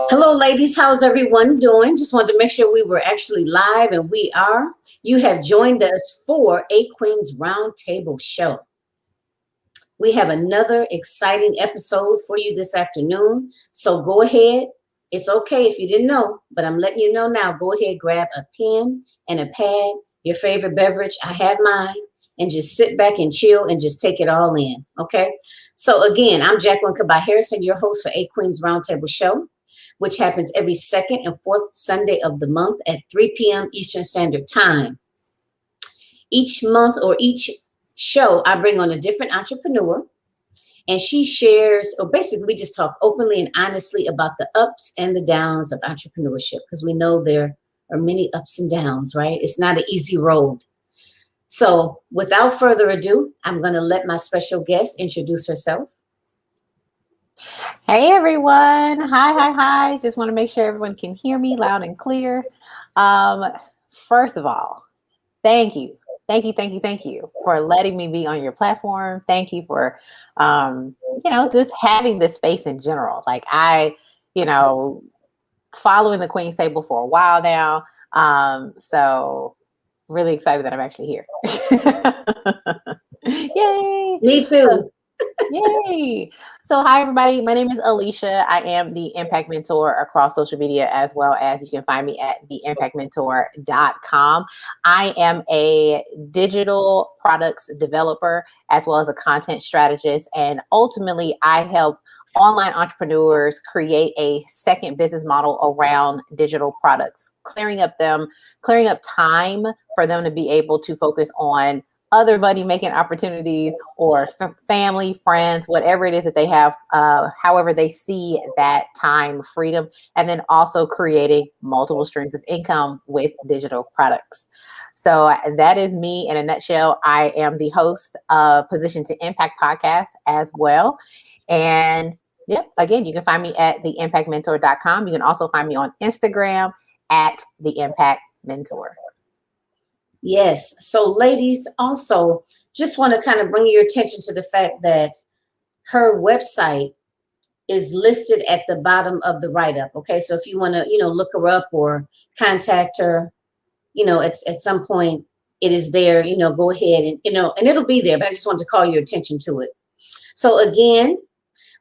Hello, ladies. How's everyone doing? Just wanted to make sure we were actually live, and we are. You have joined us for A Queen's Roundtable Show. We have another exciting episode for you this afternoon. So go ahead. It's okay if you didn't know, but I'm letting you know now. Go ahead, grab a pen and a pad, your favorite beverage. I have mine, and just sit back and chill and just take it all in. Okay. So again, I'm Jacqueline Kabay Harrison, your host for A Queen's Roundtable Show, which happens every second and fourth Sunday of the month at 3 p.m. Eastern Standard Time. Each month or each show, I bring on a different entrepreneur, and she shares, or basically we just talk openly and honestly about the ups and the downs of entrepreneurship, because we know there are many ups and downs, right? It's not an easy road. So without further ado, I'm going to let my special guest introduce herself. Hey everyone. Hi. Just want to make sure everyone can hear me loud and clear. First of all, thank you for letting me be on your platform. Thank you for, just having this space in general. Like following the Queen's Table for a while now. So really excited that I'm actually here. Yay. Me too. Yay. So hi everybody, my name is Alicia. I am the Impact Mentor across social media, as well as you can find me at theimpactmentor.com. I am a digital products developer as well as a content strategist, and ultimately I help online entrepreneurs create a second business model around digital products, clearing up time for them to be able to focus on other money making opportunities or family, friends, whatever it is that they have, however they see that time freedom, and then also creating multiple streams of income with digital products. So that is me in a nutshell. I am the host of Position to Impact podcast as well. And again, you can find me at theimpactmentor.com. You can also find me on Instagram at theimpactmentor. Yes. So ladies, also just want to kind of bring your attention to the fact that her website is listed at the bottom of the write-up. Okay. So if you want to, look her up or contact her, at some point it is there, go ahead and, and it'll be there, but I just wanted to call your attention to it. So again,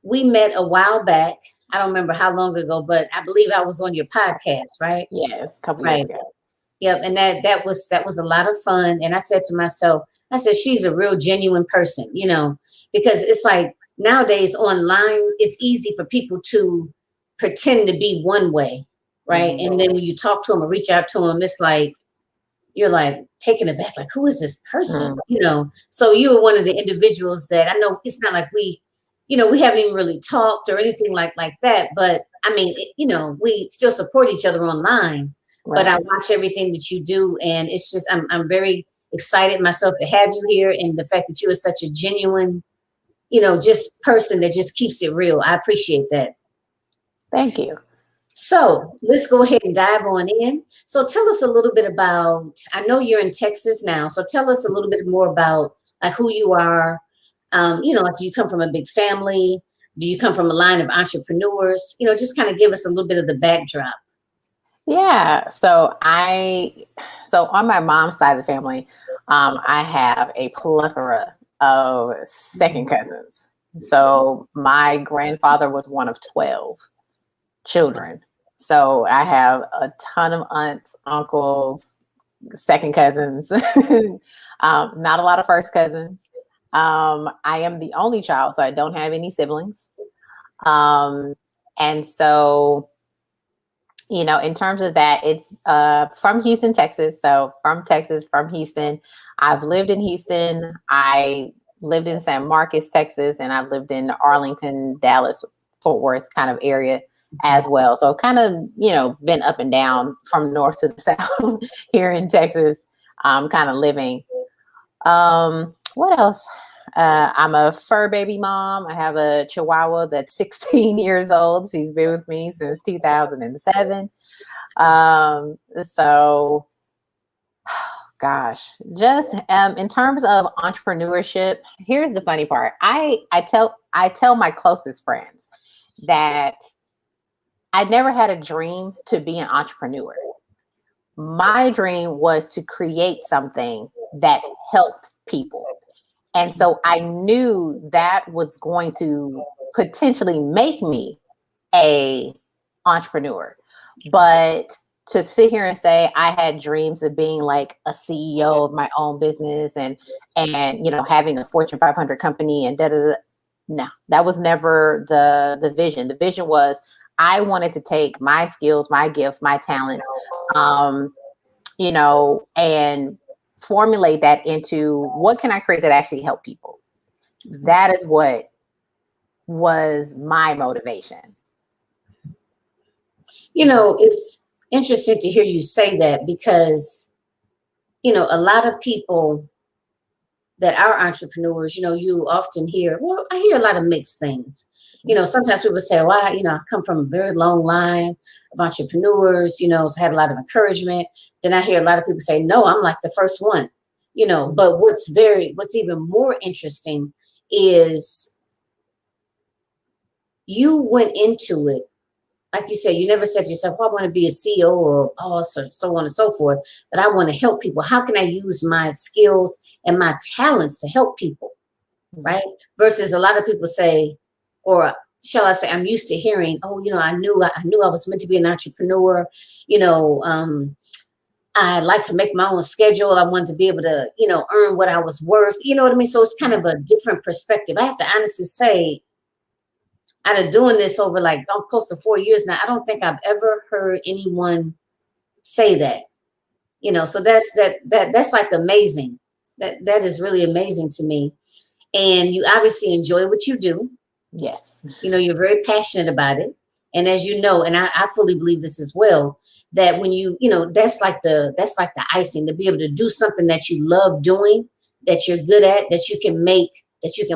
we met a while back. I don't remember how long ago, but I believe I was on your podcast, right? Yes. A couple years ago. Yep, and that was a lot of fun. And I said to myself, she's a real genuine person, because it's like nowadays online, it's easy for people to pretend to be one way, right? Mm-hmm. And then when you talk to them or reach out to them, it's like you're like taken aback, like who is this person, Mm-hmm. So you were one of the individuals that I know. It's not like we haven't even really talked or anything like that, but I mean, we still support each other online. Right. But I watch everything that you do, and it's just I'm very excited myself to have you here, and the fact that you are such a genuine, just person that just keeps it real. I appreciate that. Thank you. So let's go ahead and dive on in. So tell us a little bit about, I know you're in Texas now, so tell us a little bit more about like who you are. Like, do you come from a big family? Do you come from a line of entrepreneurs? Just kind of give us a little bit of the backdrop. Yeah. So on my mom's side of the family, I have a plethora of second cousins. So my grandfather was one of 12 children. So I have a ton of aunts, uncles, second cousins, not a lot of first cousins. I am the only child, so I don't have any siblings. And so, in terms of that, it's from Houston, Texas. So from Houston. I've lived in Houston. I lived in San Marcos, Texas, and I've lived in Arlington, Dallas, Fort Worth kind of area as well. So kind of, been up and down from north to the south here in Texas, kind of living. What else? I'm a fur baby mom. I have a Chihuahua that's 16 years old. She's been with me since 2007. So, gosh, just in terms of entrepreneurship, here's the funny part. I tell my closest friends that I never had a dream to be an entrepreneur. My dream was to create something that helped people. And so I knew that was going to potentially make me a entrepreneur. But to sit here and say I had dreams of being like a CEO of my own business and having a Fortune 500 company and no, that was never the vision. The vision was I wanted to take my skills, my gifts, my talents, and formulate that into what can I create that actually help people. That is what was my motivation. It's interesting to hear you say that because, a lot of people that are entrepreneurs, you often hear, well, I hear a lot of mixed things. Sometimes people say, well, I come from a very long line of entrepreneurs, so I had a lot of encouragement. Then I hear a lot of people say, no, I'm like the first one, but what's even more interesting is you went into it. Like you said, you never said to yourself, well, I want to be a CEO or so on and so forth, but I want to help people. How can I use my skills and my talents to help people, right? Versus a lot of people say, or shall I say, I'm used to hearing, oh, I knew I was meant to be an entrepreneur. I like to make my own schedule. I wanted to be able to, earn what I was worth. You know what I mean? So it's kind of a different perspective. I have to honestly say, out of doing this over like close to 4 years now, I don't think I've ever heard anyone say that. So that's like amazing. That is really amazing to me. And you obviously enjoy what you do. Yes. You're very passionate about it. And as you know, and I fully believe this as well, that when that's like the icing, to be able to do something that you love doing, that you're good at, that you can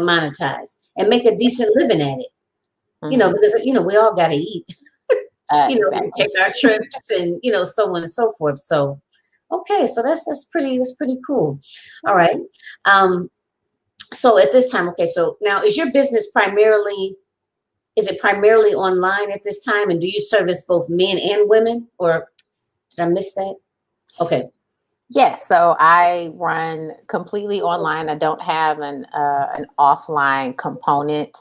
monetize and make a decent living at it. Because, we all got to eat, Exactly. we take our trips and, so on and so forth. So, okay. So that's pretty cool. All right. So at this time, okay. So now is your business primarily online at this time? And do you service both men and women, or did I miss that? Okay. Yes, so I run completely online. I don't have an offline component.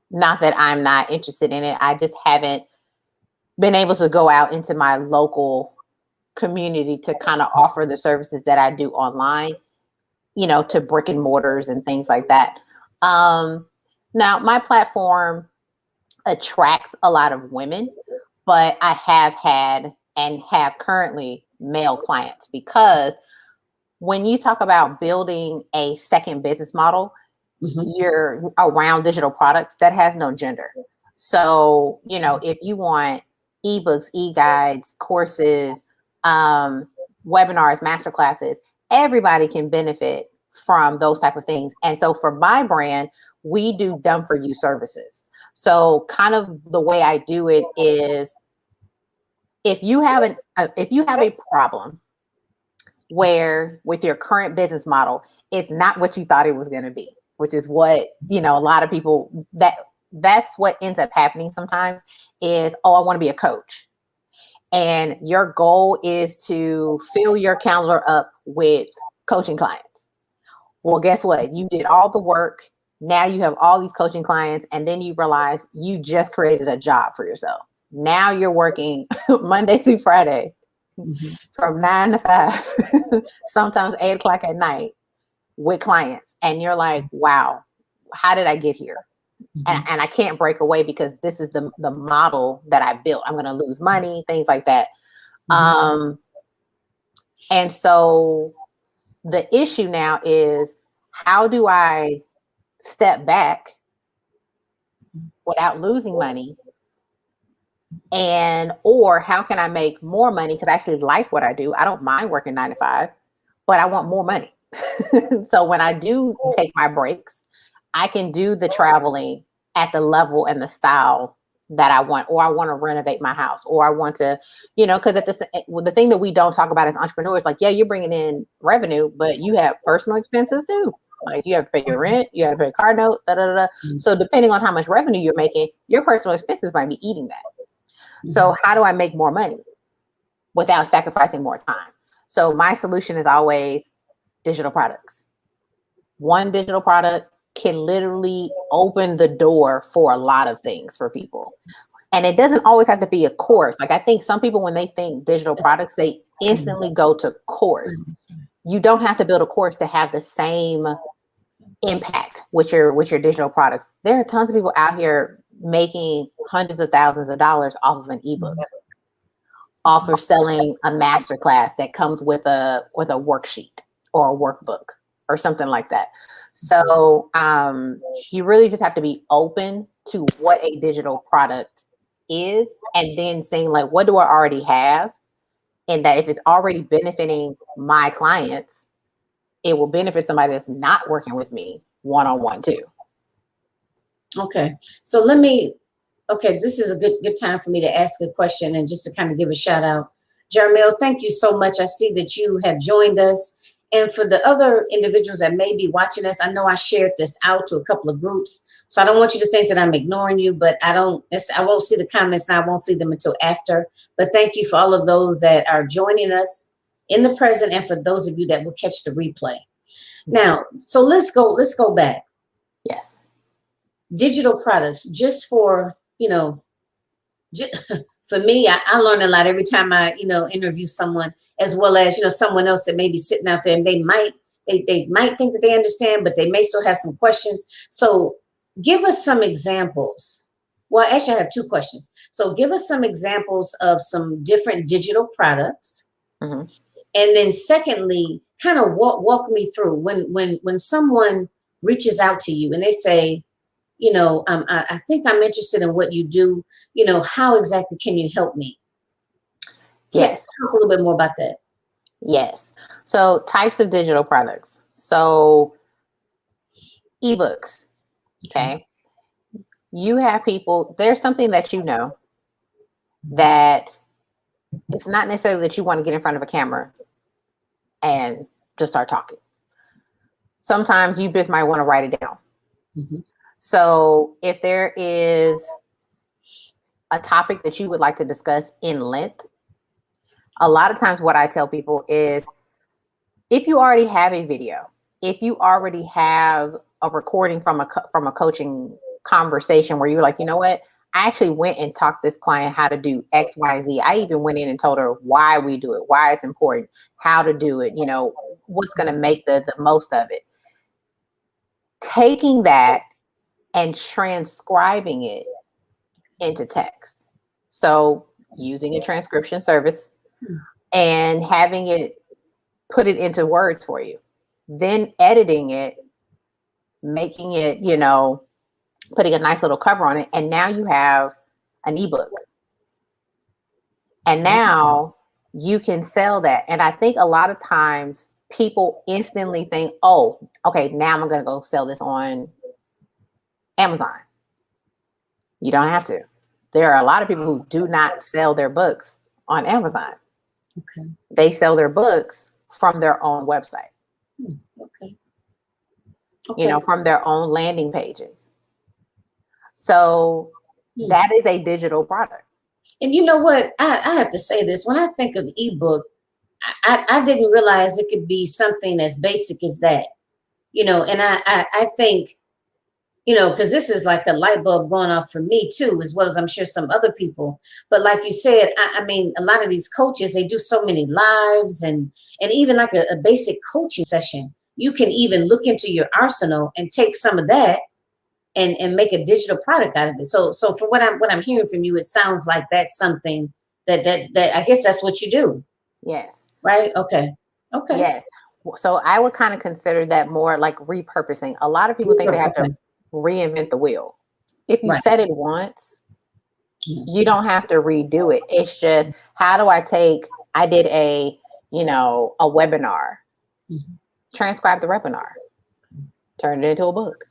Not that I'm not interested in it. I just haven't been able to go out into my local community to kind of offer the services that I do online, to brick and mortars and things like that. Now, my platform attracts a lot of women, but I have had and have currently male clients, because when you talk about building a second business model, you're around digital products that has no gender. So, if you want ebooks, e-guides, courses, webinars, masterclasses, everybody can benefit from those type of things. And so for my brand, we do done for you services. So kind of the way I do it is, if you have a problem where with your current business model, it's not what you thought it was going to be, which is what, a lot of people, that's what ends up happening sometimes is, oh, I want to be a coach. And your goal is to fill your calendar up with coaching clients. Well, guess what? You did all the work. Now you have all these coaching clients, and then you realize you just created a job for yourself. Now you're working Monday through Friday from 9 to 5, sometimes 8 o'clock at night with clients. And you're like, wow, how did I get here? And I can't break away because this is the model that I built. I'm going to lose money, things like that. And so the issue now is, how do I step back without losing money? Or how can I make more money? Because I actually like what I do. I don't mind working 9 to 5, but I want more money. So when I do take my breaks, I can do the traveling at the level and the style that I want, or I want to renovate my house, or I want to, because the thing that we don't talk about as entrepreneurs, like, yeah, you're bringing in revenue, but you have personal expenses too. Like you have to pay your rent, you have to pay a car note, da, da, da, da. Mm-hmm. So depending on how much revenue you're making, your personal expenses might be eating that. Mm-hmm. So how do I make more money without sacrificing more time? So my solution is always digital products. One digital product can literally open the door for a lot of things for people. And it doesn't always have to be a course. Like I think some people, when they think digital products, they instantly go to course. You don't have to build a course to have the same impact with your digital products. There are tons of people out here making hundreds of thousands of dollars off of an ebook, off of selling a masterclass that comes with a worksheet or a workbook or something like that. So you really just have to be open to what a digital product is, and then saying like, what do I already have? And that if it's already benefiting my clients, it will benefit somebody that's not working with me one-on-one too. Okay. So this is a good time for me to ask a question and just to kind of give a shout out. Jermel, thank you so much. I see that you have joined us. And for the other individuals that may be watching us, I know I shared this out to a couple of groups. So I don't want you to think that I'm ignoring you, but I won't see the comments and I won't see them until after. But thank you for all of those that are joining us in the present and for those of you that will catch the replay. Now, so let's go back. Yes. Digital products, just for, for me, I learn a lot every time I, interview someone, as well as, someone else that may be sitting out there and they might think that they understand, but they may still have some questions. So give us some examples. Well, actually, I have two questions. So give us some examples of some different digital products. Mm-hmm. And then secondly, kind of walk me through when someone reaches out to you and they say, I think I'm interested in what you do. How exactly can you help me? Yes. Talk a little bit more about that. Yes. So types of digital products. So ebooks. Okay. You have people, there's something that that it's not necessarily that you want to get in front of a camera and just start talking. Sometimes you just might want to write it down. Mm-hmm. So if there is a topic that you would like to discuss in length, a lot of times what I tell people is, if you already have a video, if you already have a recording from a coaching conversation where you're like, you know what, I actually went and taught this client how to do X, Y, Z. I even went in and told her why we do it, why it's important, how to do it, what's going to make the most of it. Taking that and transcribing it into text. So using a transcription service and having it put it into words for you, then editing it, making it, putting a nice little cover on it. And now you have an ebook. And now you can sell that. And I think a lot of times people instantly think, oh, okay, now I'm going to go sell this on Amazon. You don't have to. There are a lot of people who do not sell their books on Amazon. Okay. They sell their books from their own website. Okay. From their own landing pages. So that is a digital product. And you know what? I have to say this. When I think of ebook, I didn't realize it could be something as basic as that. And I think, because this is like a light bulb going off for me too, as well as I'm sure some other people. But like you said, I mean, a lot of these coaches, they do so many lives and even like a basic coaching session. You can even look into your arsenal and take some of that and make a digital product out of it. So for what I'm hearing from you, it sounds like that's something that I guess that's what you do. Yes. Right? Okay. Yes. So I would kind of consider that more like repurposing. A lot of people think they have to reinvent the wheel. If you said it once, you don't have to redo it. It's just, how do I did a webinar, transcribe the webinar, turn it into a book.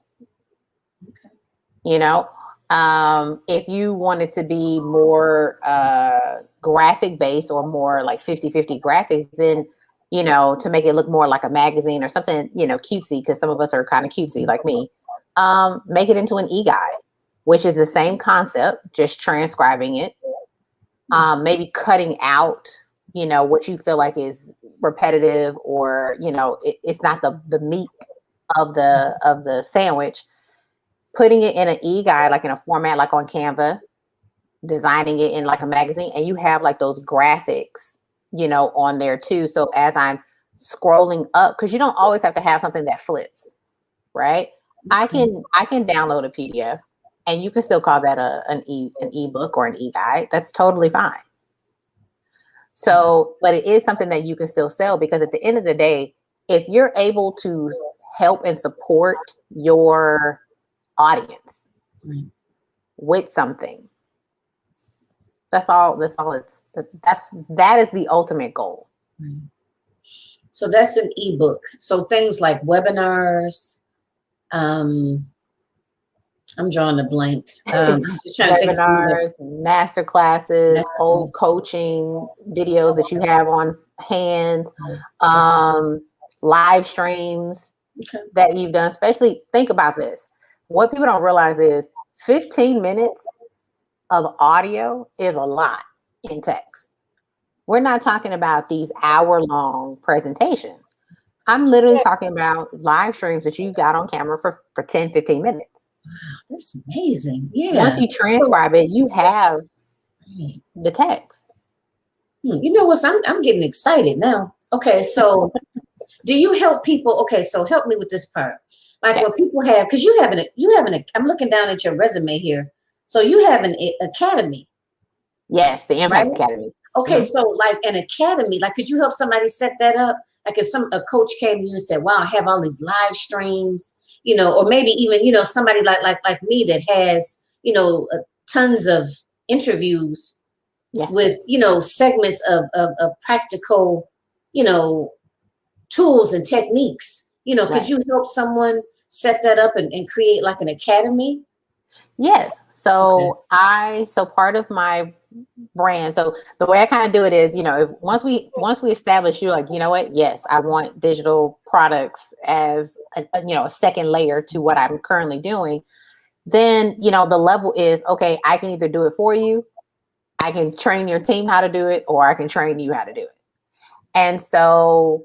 If you wanted to be more graphic based or more like 50-50 graphic, then to make it look more like a magazine or something, cutesy, because some of us are kind of cutesy like me. Make it into an e-guide, which is the same concept, just transcribing it. Maybe cutting out, what you feel like is repetitive, or, it's not the meat of the sandwich. Putting it in an e-guide, like in a format, like on Canva, designing it in like a magazine, and you have like those graphics, on there too. So as I'm scrolling up, because you don't always have to have something that flips, right? I can download a PDF, and you can still call that an ebook or an e-guide. That's totally fine. So, but it is something that you can still sell, because at the end of the day, if you're able to help and support your audience with something, that is the ultimate goal. So that's an ebook. So things like webinars, I'm drawing a blank. Just trying to think Webinars, master classes, old coaching videos that you have on hand, live streams that you've done. Especially, think about this. What people don't realize is 15 minutes of audio is a lot in text. We're not talking about these hour-long presentations. I'm literally talking about live streams that you got on camera for 10, 15 minutes. Wow, that's amazing. Yeah. Once you transcribe it, you have the text. You know what? I'm getting excited now. Okay, so do you help people? Okay, so help me with this part. Like what people have, because you have an. I'm looking down at your resume here. So you have an academy. Yes, the Impact Academy. Okay, so like an academy, like could you help somebody set that up? Like if a coach came to you and said, "Wow, I have all these live streams," or maybe even somebody like me that has tons of interviews with segments of practical tools and techniques. Could you help someone set that up and create like an academy? Yes. So part of my brand. So the way I kind of do it is, once we establish, you're like, you know what? Yes, I want digital products as a second layer to what I'm currently doing. Then, the level is, okay, I can either do it for you, I can train your team how to do it, or I can train you how to do it. And so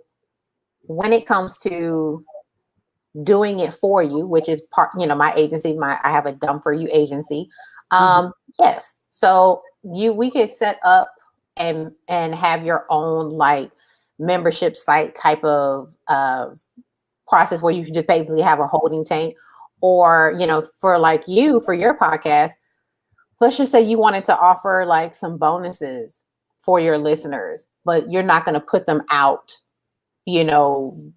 when it comes to doing it for you, which is part, my agency, I have a Done For You agency. Yes. So we could set up and have your own like membership site type of process where you can just basically have a holding tank, or, for your podcast, let's just say you wanted to offer like some bonuses for your listeners, but you're not going to put them out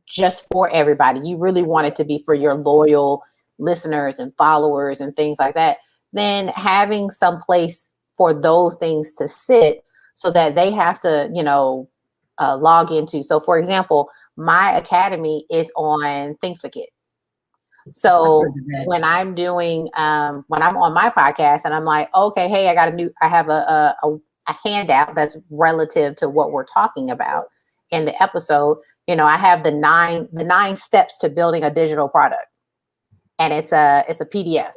just for everybody. You really want it to be for your loyal listeners and followers and things like that. Then having some place for those things to sit so that they have to, log into. So for example, my academy is on ThinkForget. So when I'm doing, when I'm on my podcast and I'm like, okay, hey, I have a handout that's relative to what we're talking about in the episode. I have the nine steps to building a digital product, and it's a PDF.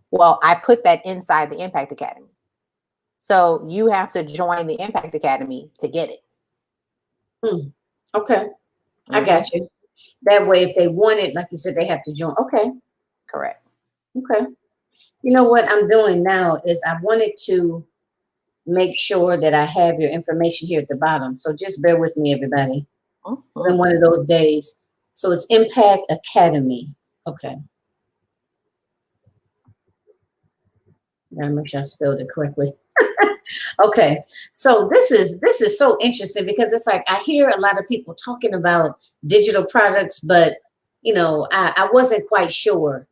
Well, I put that inside the Impact Academy. So you have to join the Impact Academy to get it. Okay. I got you. That way, if they want it, like you said, they have to join. Okay. Correct. Okay. You know what I'm doing now is I wanted to make sure that I have your information here at the bottom. So just bear with me, everybody. It's been one of those days. So it's Impact Academy. Okay. Gotta make sure I spelled it correctly. Okay. So this is so interesting, because it's like I hear a lot of people talking about digital products, but I wasn't quite sure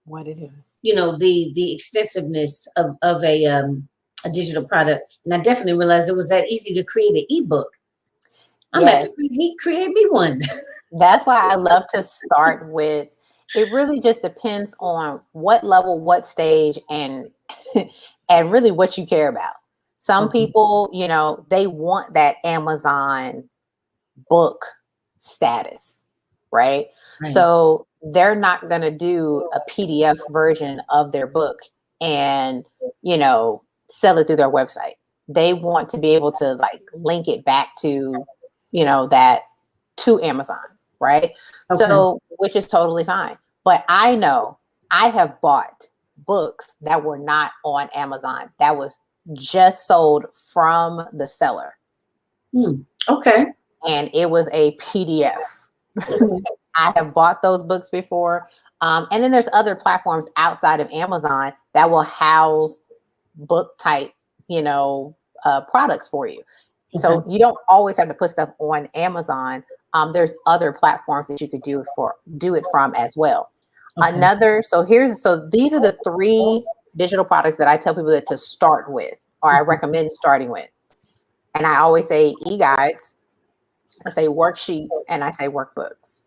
what it is. The extensiveness of a digital product. And I definitely realized it was that easy to create an ebook. I'm going to create me one. That's why I love to start with, it really just depends on what level, what stage, and and really what you care about. Some people, they want that Amazon book status, right? So they're not going to do a PDF version of their book and, sell it through their website. They want to be able to like link it back to, that to Amazon, right? Okay. So, which is totally fine. But I know I have bought books that were not on Amazon, that was just sold from the seller. Okay. And it was a PDF. I have bought those books before. And then there's other platforms outside of Amazon that will house book type, products for you. Okay. So you don't always have to put stuff on Amazon. There's other platforms that you could do it from as well. Okay. So these are the 3 digital products that I tell people to start with, or I recommend starting with. And I always say e-guides, I say worksheets, and I say workbooks.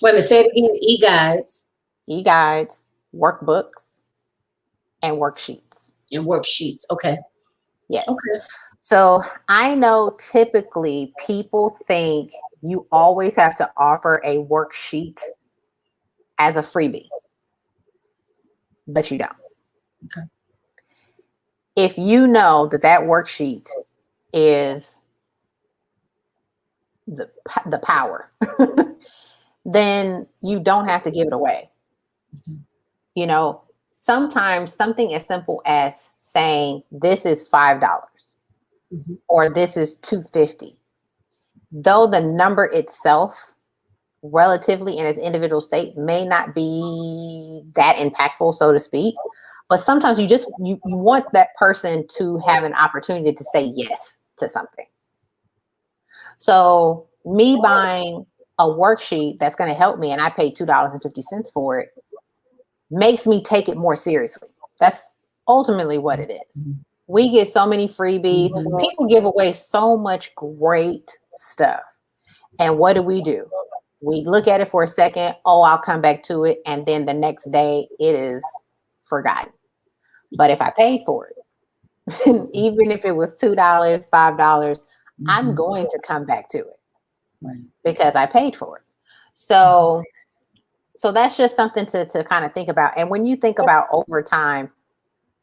Wait a minute, say it again. E-guides, workbooks, and worksheets. Okay. Yes. Okay. So I know typically people think you always have to offer a worksheet as a freebie, but you don't. Okay. If you know that worksheet is the power, then you don't have to give it away. Mm-hmm. Sometimes something as simple as saying this is $5 mm-hmm. or this is $2.50, though the number itself relatively in its individual state may not be that impactful, so to speak, but sometimes you want that person to have an opportunity to say yes to something. So me buying a worksheet that's going to help me and I pay $2.50 for it makes me take it more seriously. That's ultimately what it is. Mm-hmm. We get so many freebies. Mm-hmm. People give away so much great stuff. And what do? We look at it for a second. Oh, I'll come back to it. And then the next day it is forgotten. But if I paid for it, even if it was $2, $5, mm-hmm. I'm going to come back to it because I paid for it. So that's just something to kind of think about. And when you think about over time,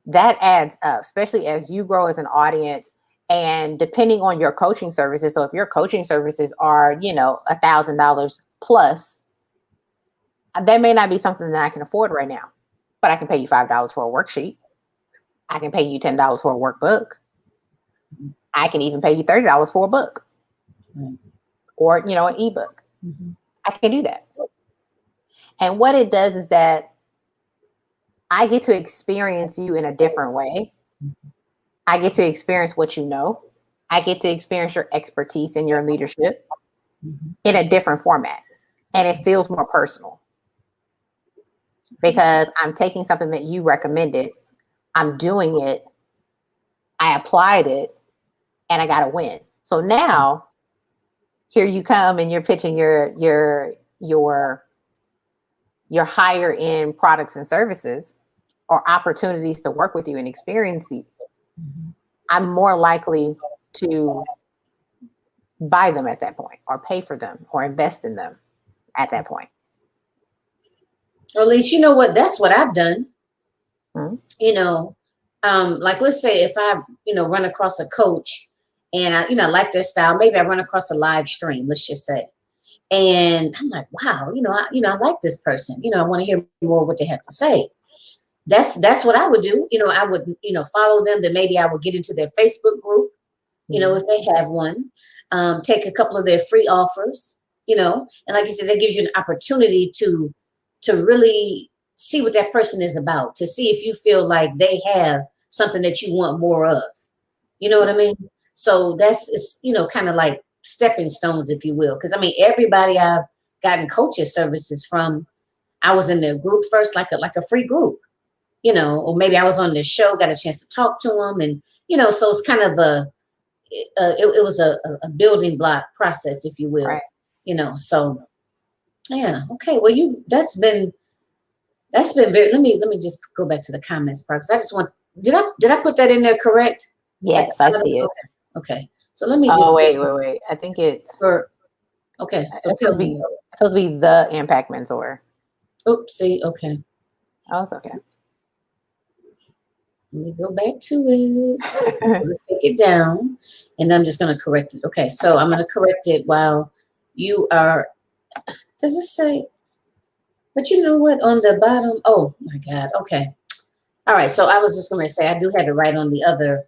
that adds up, especially as you grow as an audience and depending on your coaching services. So if your coaching services are, $1,000 plus, that may not be something that I can afford right now, but I can pay you $5 for a worksheet. I can pay you $10 for a workbook. I can even pay you $30 for a book or, an ebook. Mm-hmm. I can do that. And what it does is that I get to experience you in a different way. I get to experience what you know. I get to experience your expertise and your leadership in a different format. And it feels more personal because I'm taking something that you recommended. I'm doing it. I applied it and I got a win. So now here you come and you're pitching your higher end products and services or opportunities to work with you and experience you. Mm-hmm. I'm more likely to buy them at that point or pay for them or invest in them at that point. Or at least, you know what, that's what I've done. Mm-hmm. Like let's say if I, run across a coach and I like their style, maybe I run across a live stream, let's just say. And I'm like, wow, I like this person. I want to hear more of what they have to say. That's what I would do. I would, follow them. Then maybe I would get into their Facebook group, if they have one. Take a couple of their free offers, and like you said, that gives you an opportunity to really see what that person is about, to see if you feel like they have something that you want more of. You know what I mean? So it's kind of like stepping stones, if you will. Because everybody I've gotten coaches services from, I was in their group first, like a free group, or maybe I was on their show, got a chance to talk to them, and so it's kind of it was a building block process, if you will, right. So yeah, okay. Well, that's been very. Let me just go back to the comments part. I just want. Did I put that in there correct? Yes, I see it. Okay. So let me just. Oh, wait. I think it's okay. So it's tell supposed to me. be the Impact Mentor. Oops. See. Okay. Oh, it's okay. Let me go back to it. So let's take it down, and I'm just going to correct it. Okay. So I'm going to correct it while you are. Does it say? But you know what? On the bottom. Oh my God. Okay. All right. So I was just going to say I do have it right on the other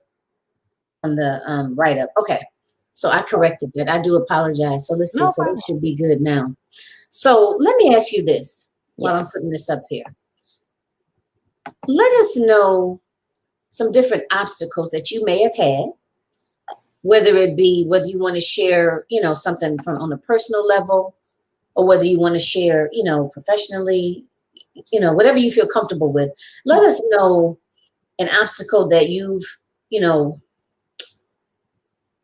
on the write up. Okay. So I corrected it. I do apologize. So let's see. No So problem. this should be good now. So let me ask you this while I'm Yes. putting this up here. Let us know some different obstacles that you may have had, whether you want to share, something from on a personal level, or whether you want to share, professionally, whatever you feel comfortable with. Let us know an obstacle that you've, you know,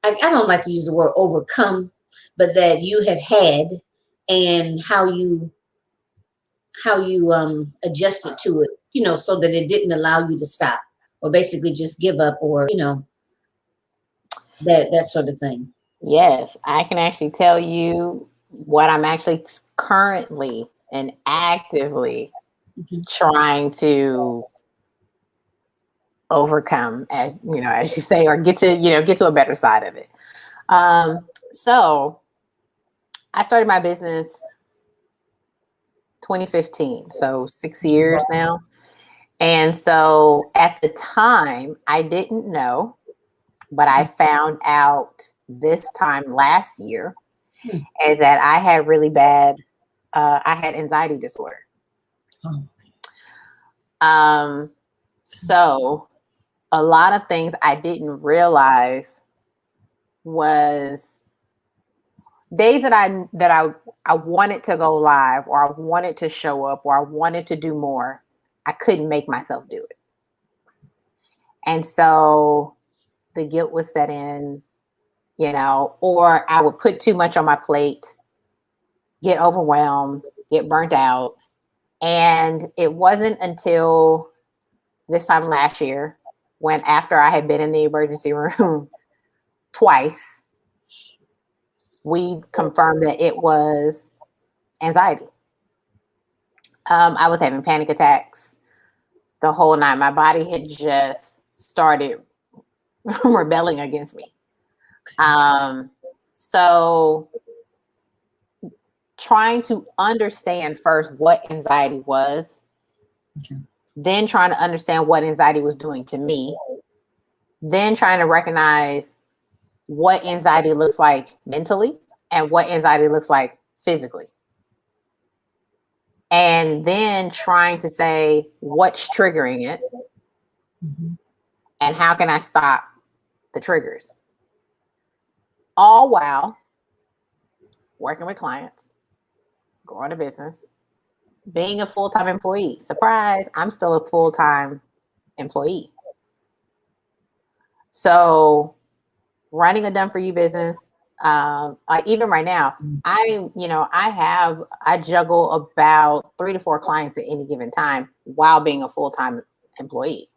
I don't like to use the word overcome, but that you have had, and how you adjusted to it, so that it didn't allow you to stop or basically just give up, or that sort of thing. Yes, I can actually tell you what I'm actually currently and actively trying to overcome, as as you say, or get to a better side of it. So I started my business 2015, so 6 years now. And so at the time, I didn't know, but I found out this time last year is that I had really bad, I had anxiety disorder. So a lot of things I didn't realize was days that I wanted to go live, or I wanted to show up, or I wanted to do more, I couldn't make myself do it. And so the guilt would set in, or I would put too much on my plate, get overwhelmed, get burnt out. And it wasn't until this time last year, when after I had been in the emergency room twice, we confirmed that it was anxiety. I was having panic attacks the whole night. My body had just started rebelling against me. So trying to understand first what anxiety was, then trying to understand what anxiety was doing to me, then trying to recognize what anxiety looks like mentally and what anxiety looks like physically. And then trying to say what's triggering it, and how can I stop the triggers, all while working with clients, growing a business, being a full-time employee. Surprise, I'm still a full-time employee. So running a done for you business, even right now, I juggle about 3 to 4 clients at any given time while being a full-time employee.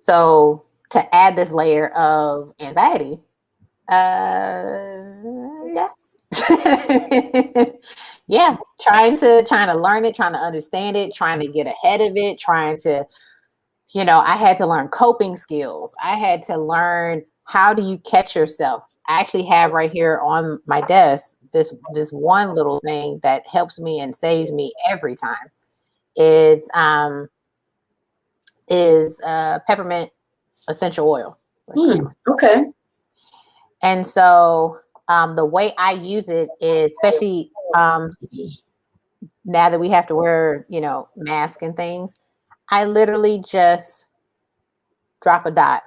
So to add this layer of anxiety, yeah. Yeah, trying to learn it, trying to understand it, trying to get ahead of it, trying to, I had to learn coping skills. I had to learn, how do you catch yourself? I actually have right here on my desk this one little thing that helps me and saves me every time. It's Peppermint Essential Oil. Okay. And so the way I use it is, especially now that we have to wear, masks and things, I literally just drop a dot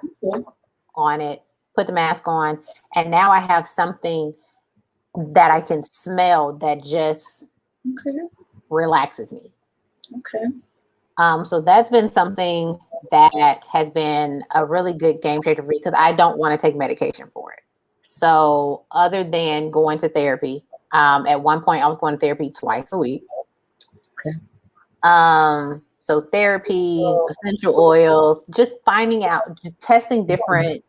on it, put the mask on, and now I have something that I can smell that just relaxes me. Okay. So that's been something that has been a really good game changer for me, because I don't want to take medication for it. So other than going to therapy, at one point I was going to therapy twice a week. Okay. So therapy, essential oils, just finding out, testing different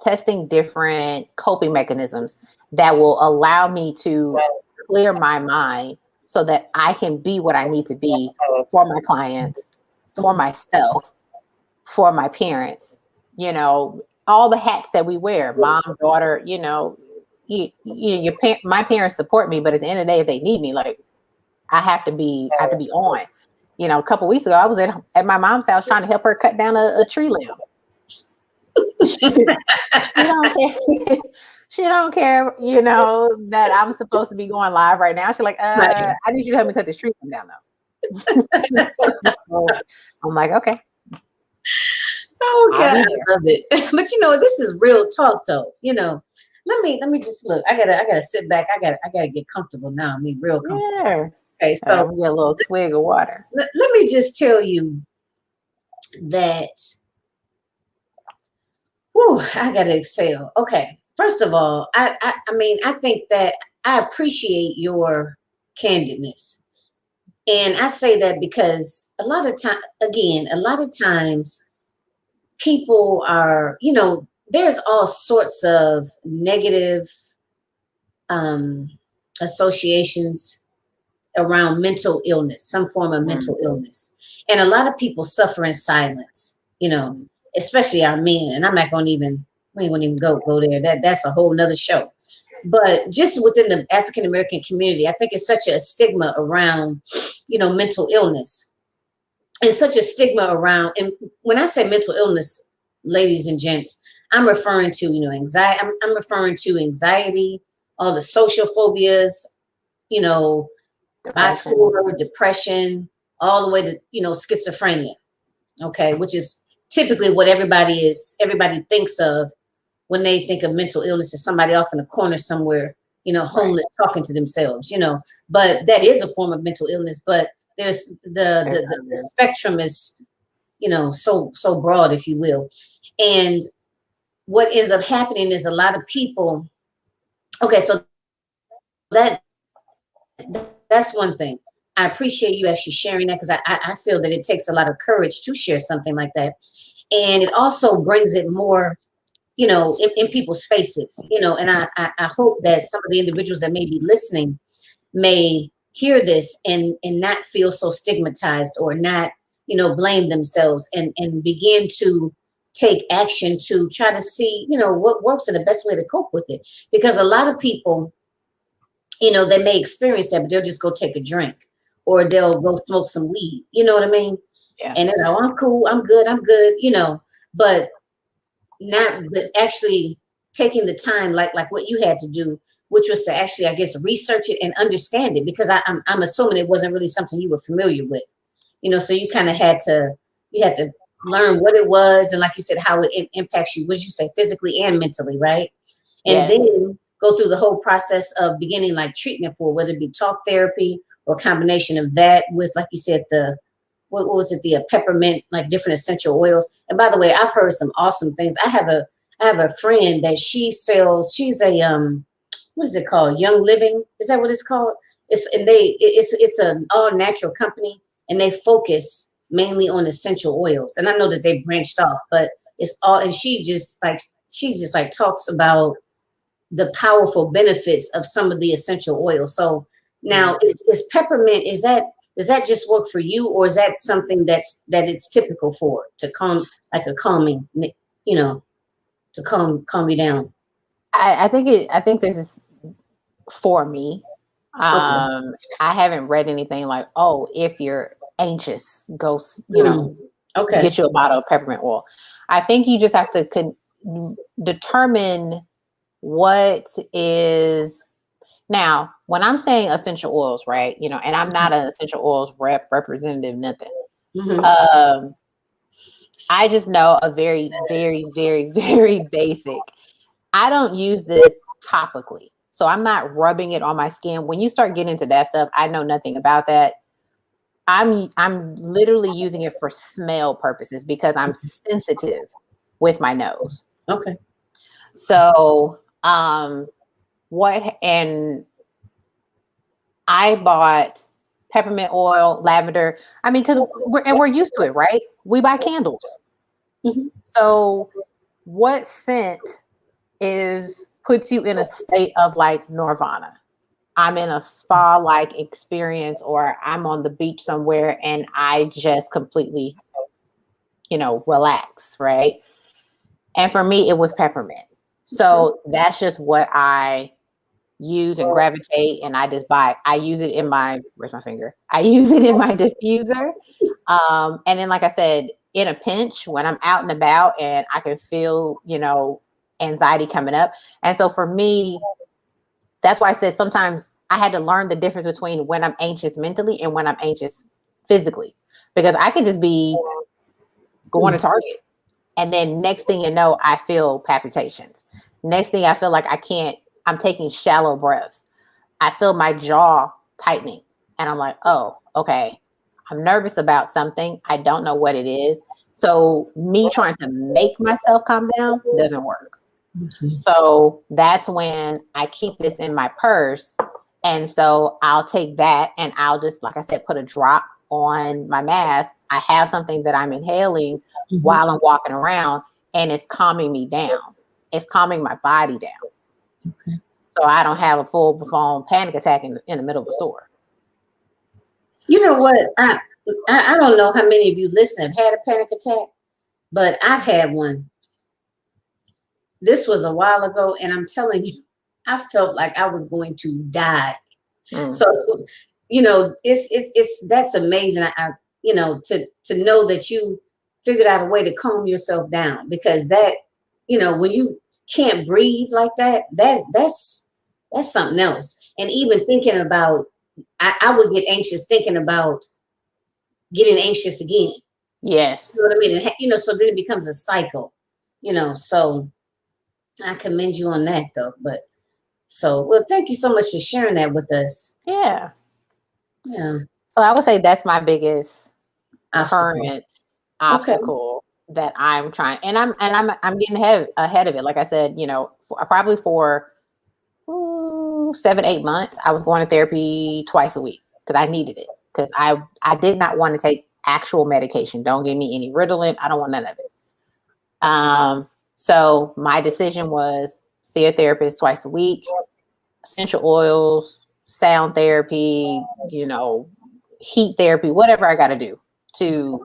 testing different coping mechanisms that will allow me to clear my mind so that I can be what I need to be for my clients, for myself, for my parents, all the hats that we wear, mom, daughter, my parents support me, but at the end of the day, if they need me, like I have to be on. A couple weeks ago, I was at my mom's house trying to help her cut down a tree limb. She don't care. She don't care, that I'm supposed to be going live right now. She's like, I need you to help me cut this tree limb down though. So I'm like, okay. Oh God, I love it. But this is real talk though. Let me just look. I gotta sit back. I gotta get comfortable now. I mean, real comfortable. Yeah. Okay, so get a little swig of water. Let me just tell you that. Whew, I gotta exhale. Okay. First of all, I think that I appreciate your candidness. And I say that because a lot of times people are, there's all sorts of negative associations around mental illness, some form of mental illness. And a lot of people suffer in silence, especially our men. And I'm not going to even, we ain't going to even go there. That's a whole nother show. But just within the African American community, I think it's such a stigma around, mental illness. And such a stigma around, and when I say mental illness, ladies and gents, I'm referring to, anxiety. I'm referring to anxiety, all the social phobias, bipolar, depression, all the way to, schizophrenia. Okay. Which is typically what everybody thinks of when they think of mental illness, is somebody off in a corner somewhere, homeless, talking to themselves, but that is a form of mental illness. But there's the spectrum is, so broad, if you will. And what ends up happening is a lot of people. Okay, so that's one thing. I appreciate you actually sharing that, because I feel that it takes a lot of courage to share something like that. And it also brings it more, in people's faces, and I hope that some of the individuals that may be listening may hear this and not feel so stigmatized, or not, blame themselves, and begin to take action to try to see, what works and the best way to cope with it. Because a lot of people, they may experience that, but they'll just go take a drink, or they'll go smoke some weed. You know what I mean? Yeah. And they're like, oh, I'm cool, I'm good, but actually taking the time, like what you had to do, which was to actually, I guess, research it and understand it, because I'm assuming it wasn't really something you were familiar with, so you kind of had to learn what it was, and like you said, how it impacts you. What did you say, physically and mentally, right? And then go through the whole process of beginning like treatment for, whether it be talk therapy or combination of that with, like you said, what was it? The peppermint, like different essential oils. And by the way, I've heard some awesome things. I have a friend that she's a, what is it called? Young Living. Is that what it's called? It's an all natural company, and they focus mainly on essential oils. And I know that they branched off, but it's all, and she just talks about the powerful benefits of some of the essential oils. So now is peppermint, does that just work for you, or is that something that it's typical for, to calm, like a calming, to calm you down? I think this is for me. I haven't read anything like, oh, if you're anxious, go, get you a bottle of peppermint oil. I think you just have to determine what is. Now, when I'm saying essential oils, right, and I'm not an essential oils representative, nothing. I just know a very, very, very, very basic. I don't use this topically, so I'm not rubbing it on my skin. When you start getting into that stuff, I know nothing about that. I'm literally using it for smell purposes, because I'm sensitive with my nose. Okay. So, and I bought peppermint oil, lavender. I mean, because we're used to it, right? We buy candles. Mm-hmm. So what scent puts you in a state of like nirvana. I'm in a spa-like experience, or I'm on the beach somewhere and I just completely, relax, right? And for me, it was peppermint. So that's just what I use and gravitate, and I just buy. I use it in my, where's my finger? I use it in my diffuser. And then, like I said, in a pinch, when I'm out and about and I can feel, anxiety coming up. And so for me, that's why I said sometimes I had to learn the difference between when I'm anxious mentally and when I'm anxious physically, because I can just be going to Target, and then next thing you know, I feel palpitations. Next thing I feel like I'm taking shallow breaths. I feel my jaw tightening, and I'm like, oh, okay. I'm nervous about something. I don't know what it is. So me trying to make myself calm down doesn't work. So that's when I keep this in my purse. And so I'll take that and I'll just, like I said, put a drop on my mask. I have something that I'm inhaling while I'm walking around, and it's calming me down. It's calming my body down. Okay. So I don't have a full-blown panic attack in the middle of a store. You know what? I don't know how many of you listening have had a panic attack, but I've had one. This was a while ago, and I'm telling you, I felt like I was going to die. So, it's that's amazing. To know that you figured out a way to calm yourself down, because that, when you can't breathe like that's something else. And even thinking about, I would get anxious thinking about getting anxious again. Yes. You know what I mean? And, so then it becomes a cycle, so I commend you on that though. But well, thank you so much for sharing that with us. Yeah. Yeah. So I would say that's my biggest Obstacle. current obstacle that I'm trying, and I'm getting ahead of it. Like I said, probably for 7-8 months, I was going to therapy twice a week because I needed it, because I did not want to take actual medication. Don't give me any Ritalin. I don't want none of it. So my decision was see a therapist twice a week, essential oils, sound therapy, heat therapy, whatever I got to do to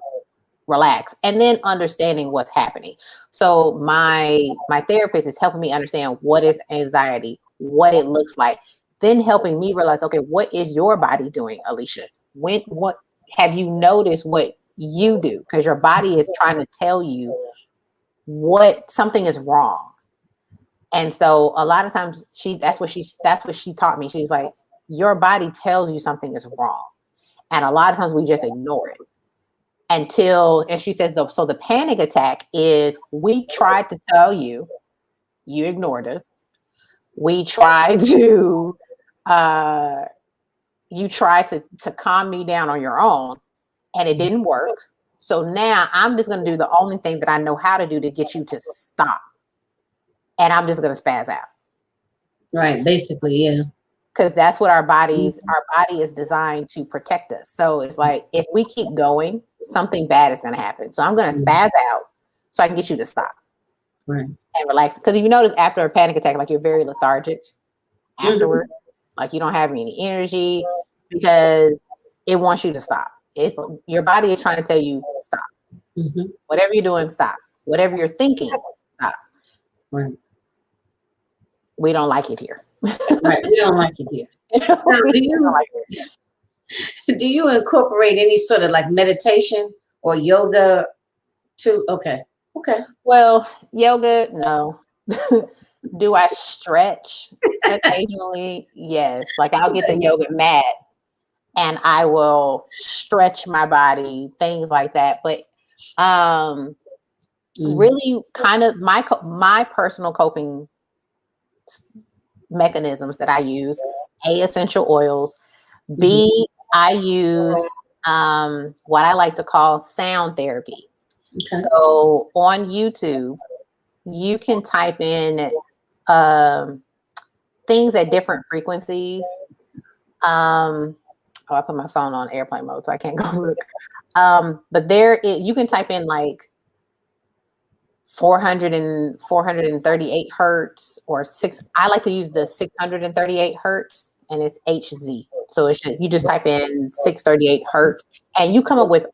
relax, and then understanding what's happening. So my therapist is helping me understand what is anxiety, what it looks like, then helping me realize, okay, what is your body doing, Alicia? What have you noticed what you do? Because your body is trying to tell you what something is wrong. And so a lot of times that's what she taught me. She's like, your body tells you something is wrong. And a lot of times we just ignore it and she says, so the panic attack is, we tried to tell you, you ignored us. We tried to, you tried to calm me down on your own, and it didn't work. So now I'm just going to do the only thing that I know how to do to get you to stop. And I'm just going to spaz out. Right. Basically. Yeah. Because that's what our body is designed to protect us. So it's like, if we keep going, something bad is going to happen. So I'm going to spaz out so I can get you to stop. Right. And relax. Because if you notice, after a panic attack, like, you're very lethargic afterward. Like, you don't have any energy, because it wants you to stop. Your body is trying to tell you, stop. Whatever you're doing, stop. Whatever you're thinking, stop. Right. We don't like it here. Right. We don't like it here. Now, do you incorporate any sort of like meditation or yoga too? Okay. Well, yoga, no. Do I stretch occasionally? Yes. Like, I'll get the yoga mat and I will stretch my body, things like that. But really, kind of my personal coping mechanisms that I use: A, essential oils; B, I use what I like to call sound therapy. Okay. So on YouTube, you can type in things at different frequencies. I put my phone on airplane mode, so I can't go look. But you can type in like 438 hertz or I like to use the 638 hertz, and it's HZ. So you just type in 638 hertz and you come up with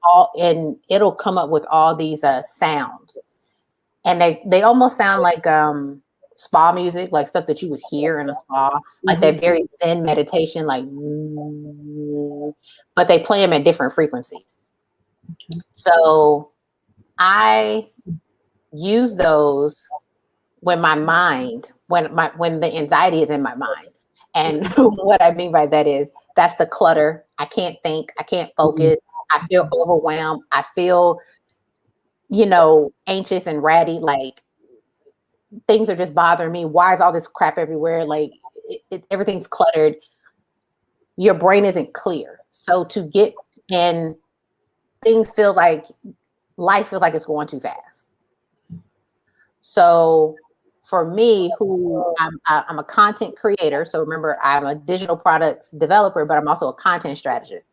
it'll come up with all these sounds. And they almost sound like spa music, like stuff that you would hear in a spa, like that very Zen meditation, like, but they play them at different frequencies. Okay. So I use those when the anxiety is in my mind. And what I mean by that is that's the clutter. I can't think, I can't focus. I feel overwhelmed. I feel, anxious and ratty, like things are just bothering me. Why is all this crap everywhere? Like everything's cluttered. Your brain isn't clear. So life feels like it's going too fast. So for me, I'm a content creator. So remember, I'm a digital products developer, but I'm also a content strategist.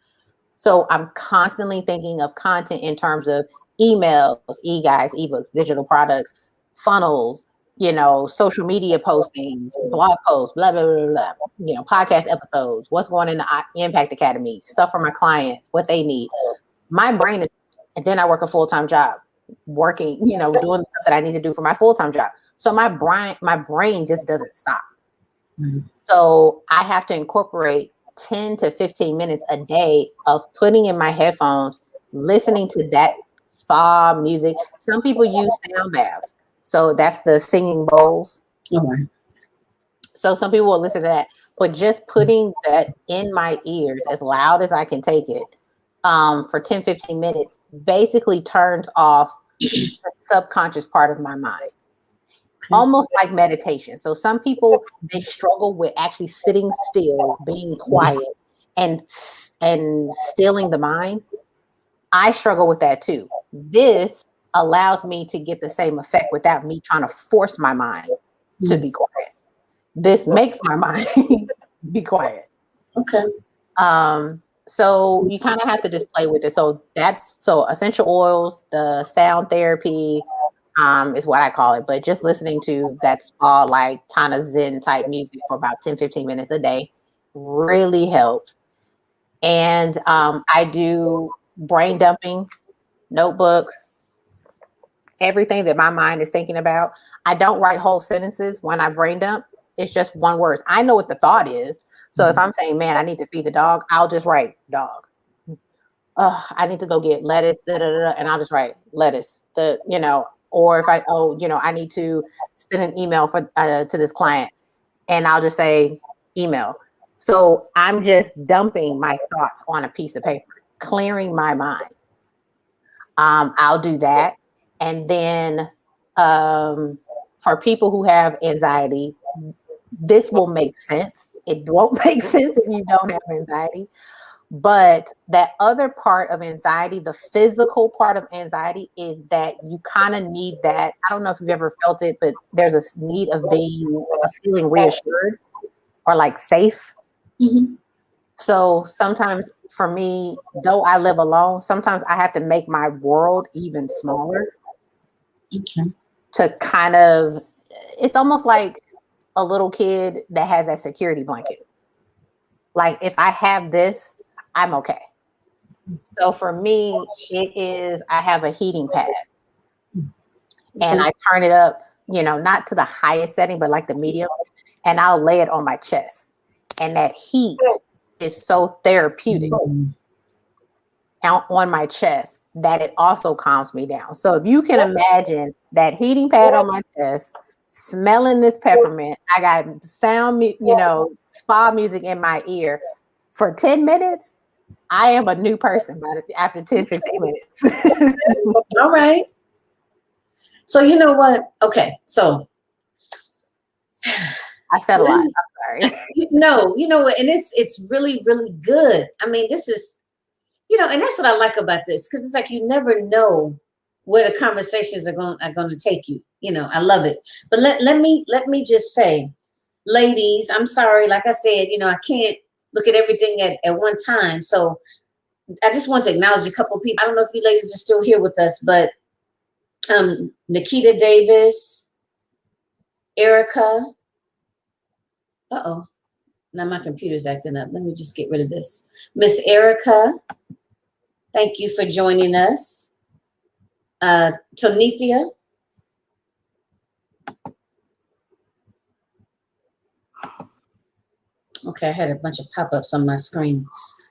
So I'm constantly thinking of content in terms of emails, e-guides, ebooks, digital products, funnels, social media postings, blog posts, blah, blah, blah, blah, podcast episodes, what's going in the Impact Academy, stuff for my clients, what they need. My brain is, and then I work a full-time job, working, doing the stuff that I need to do for my full-time job. So my brain just doesn't stop. Mm-hmm. So I have to incorporate 10 to 15 minutes a day of putting in my headphones, listening to that spa music. Some people use sound baths. So that's the singing bowls. Mm-hmm. So some people will listen to that, but just putting that in my ears as loud as I can take it for 10, 15 minutes basically turns off the subconscious part of my mind. Almost like meditation. So some people, they struggle with actually sitting still, being quiet, and stilling the mind. I struggle with that too. This allows me to get the same effect without me trying to force my mind to be quiet. This makes my mind be quiet. Okay. So you kind of have to just play with it. So essential oils, the sound therapy, is what I call it, but just listening to that spa, like Tana Zen type music for about 10, 15 minutes a day really helps. And I do brain dumping, notebook, everything that my mind is thinking about. I don't write whole sentences when I brain dump. It's just one word. I know what the thought is. So if I'm saying, man, I need to feed the dog, I'll just write dog. I need to go get lettuce, and I'll just write lettuce, or if I need to send an email to this client, and I'll just say email. So I'm just dumping my thoughts on a piece of paper, clearing my mind. I'll do that. And then for people who have anxiety, this will make sense. It won't make sense if you don't have anxiety. But that other part of anxiety, the physical part of anxiety, is that you kind of need that. I don't know if you've ever felt it, but there's a need of feeling reassured or like safe. Mm-hmm. So sometimes for me, though I live alone, sometimes I have to make my world even smaller. Okay. To kind of, it's almost like a little kid that has that security blanket. Like if I have this, I'm okay. So for me, I have a heating pad and I turn it up, not to the highest setting, but like the medium, and I'll lay it on my chest. And that heat is so therapeutic out on my chest that it also calms me down. So if you can imagine that heating pad on my chest, smelling this peppermint, I got sound, spa music in my ear for 10 minutes, I am a new person after 10, 15 minutes. All right. So you know what? Okay. So I said a lot. I'm sorry. No, you know what? And it's really, really good. I mean, this is, and that's what I like about this, because it's like you never know where the conversations are going to take you. I love it. But let me just say, ladies, I'm sorry. Like I said, I can't look at everything at one time. So I just want to acknowledge a couple of people. I don't know if you ladies are still here with us, but Nikita Davis, Erica. Uh-oh. Now my computer's acting up. Let me just get rid of this. Miss Erica, thank you for joining us. Tonithia. Okay, I had a bunch of pop-ups on my screen.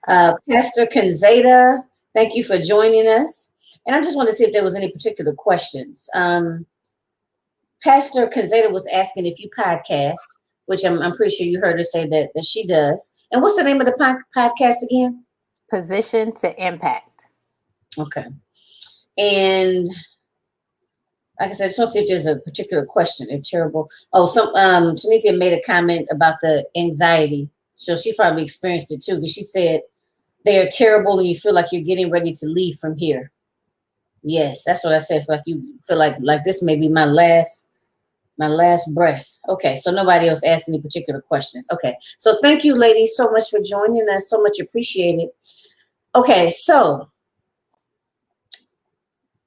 Pastor Kanzada, thank you for joining us. And I just want to see if there was any particular questions. Pastor Kanzada was asking if you podcast, which I'm pretty sure you heard her say that she does. And what's the name of the podcast again? Position to Impact. Okay. And like I said, I just want to see if there's a particular question. They're terrible. Oh, Tanithia made a comment about the anxiety. So she probably experienced it too, because she said they are terrible and you feel like you're getting ready to leave from here. Yes, that's what I said. Like you feel like this may be my last breath. Okay, so nobody else asked any particular questions. Okay, so thank you, ladies, so much for joining us. So much appreciated. Okay, so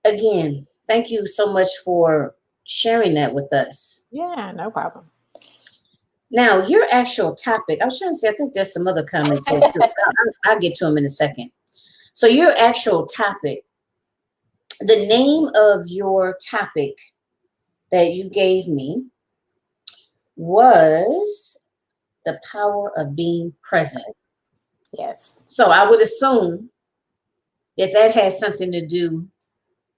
again, thank you so much for sharing that with us. Yeah, no problem. Now, your actual topic, I was trying to say, I think there's some other comments here too. I'll get to them in a second. So your actual topic, the name of your topic that you gave me was the power of being present. Yes. So I would assume that has something to do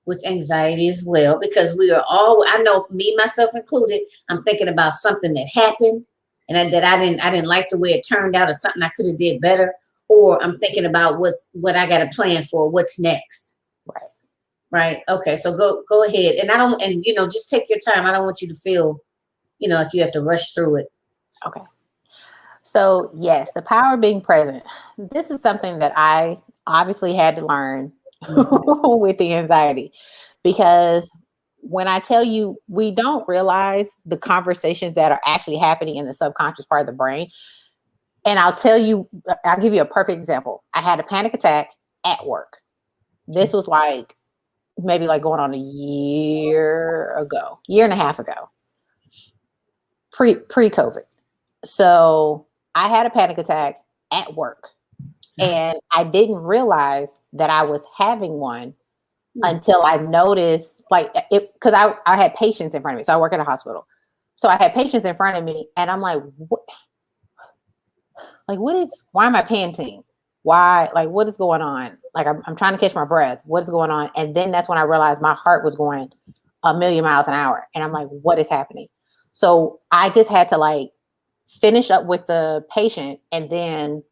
with anxiety as well, because we are all, I know me, myself included, I'm thinking about something that happened and that I didn't like the way it turned out, or something I could have did better, or I'm thinking about what I got to plan for, what's next. Right. Okay. So go ahead. And just take your time. I don't want you to feel, like you have to rush through it. Okay. So yes, the power of being present. This is something that I obviously had to learn with the anxiety, because when I tell you, we don't realize the conversations that are actually happening in the subconscious part of the brain. And I'll give you a perfect example. I had a panic attack at work. This was maybe going on a year and a half ago, pre-COVID. So I had a panic attack at work, and I didn't realize that I was having one until I noticed, because I had patients in front of me. So I work at a hospital. So I had patients in front of me, and I'm like, why am I panting? Why, what is going on? I'm trying to catch my breath. What is going on? And then that's when I realized my heart was going 1,000,000 miles an hour. And I'm like, what is happening? So I just had to finish up with the patient. And then,